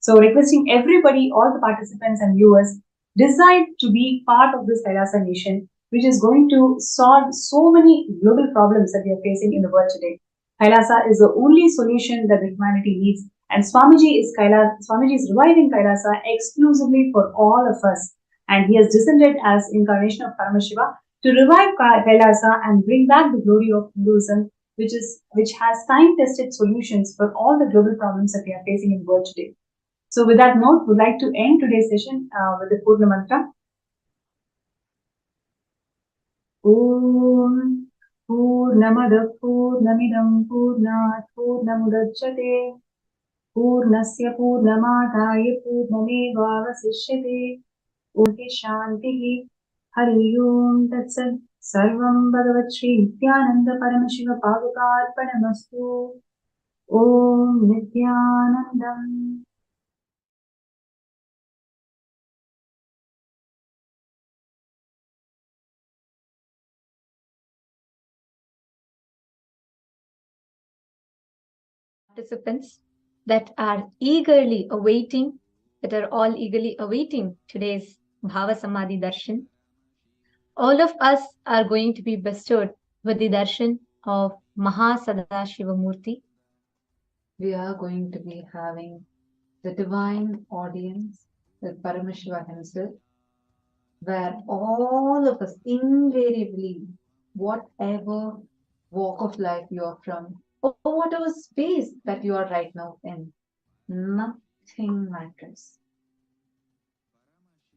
So requesting everybody, all the participants and viewers, decide to be part of this Kailasa nation, which is going to solve so many global problems that we are facing in the world today. Kailasa is the only solution that the humanity needs, and Swamiji is reviving Kailasa exclusively for all of us, and he has descended as incarnation of Paramashiva to revive Kailasa and bring back the glory of Hinduism, which has time-tested solutions for all the global problems that we are facing in the world today. So with that note, we'd like to end today's session with the Purna Mantra. Om Purnamadah Purnamidam Purnat Purnamudachyate Purnasya Purnamadaya Purnamevavasishyate Om Shantihi Hari Om Tatsat Sarvam Bhagavat Shri Nithyananda Paramashiva Padukarpanamastu. Om Nithyanandam. Participants that are eagerly awaiting, today's Bhava Samadhi Darshan. All of us are going to be bestowed with the darshan of Mahasadashiva Murti. We are going to be having the divine audience with Paramashiva himself, where all of us invariably, whatever walk of life you are from, or whatever space that you are right now in, nothing matters.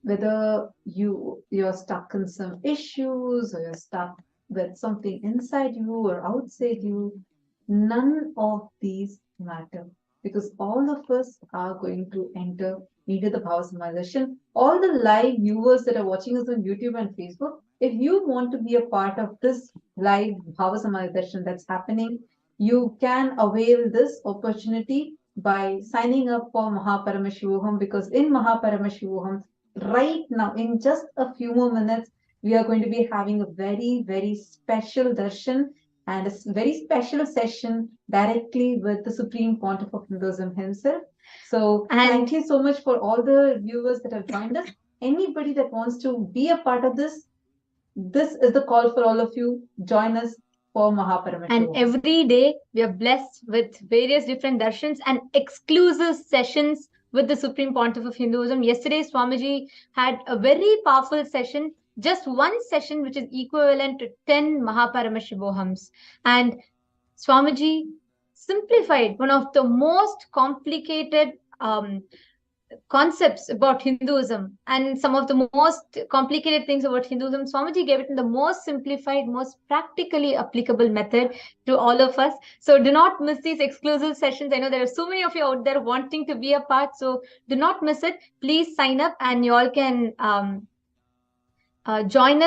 Whether you're stuck in some issues, or you're stuck with something inside you or outside you, none of these matter, because all of us are going to enter into the Bhava Samadhi. All the live viewers that are watching us on YouTube and Facebook, if you want to be a part of this live Bhava Samadhi that's happening, you can avail this opportunity by signing up for Mahaparamashivoham, because in Mahaparamashivoham, right now, in just a few more minutes, we are going to be having a very, very special darshan and a very special session directly with the Supreme Pontiff of Hinduism himself. So thank you so much for all the viewers that have joined us. Anybody that wants to be a part of this is the call for all of you. Join us for Mahaparamashivam. And every day we are blessed with various different darshans and exclusive sessions with the Supreme Pontiff of Hinduism. Yesterday, Swamiji had a very powerful session, just one session, which is equivalent to 10 Mahaparamashivohams. And Swamiji simplified one of the most complicated concepts about Hinduism and some of the most complicated things about Hinduism. Swamiji gave it in the most simplified, most practically applicable method to all of us. So do not miss these exclusive sessions. I know there are so many of you out there wanting to be a part, so do not miss it. Please sign up and you all can join us.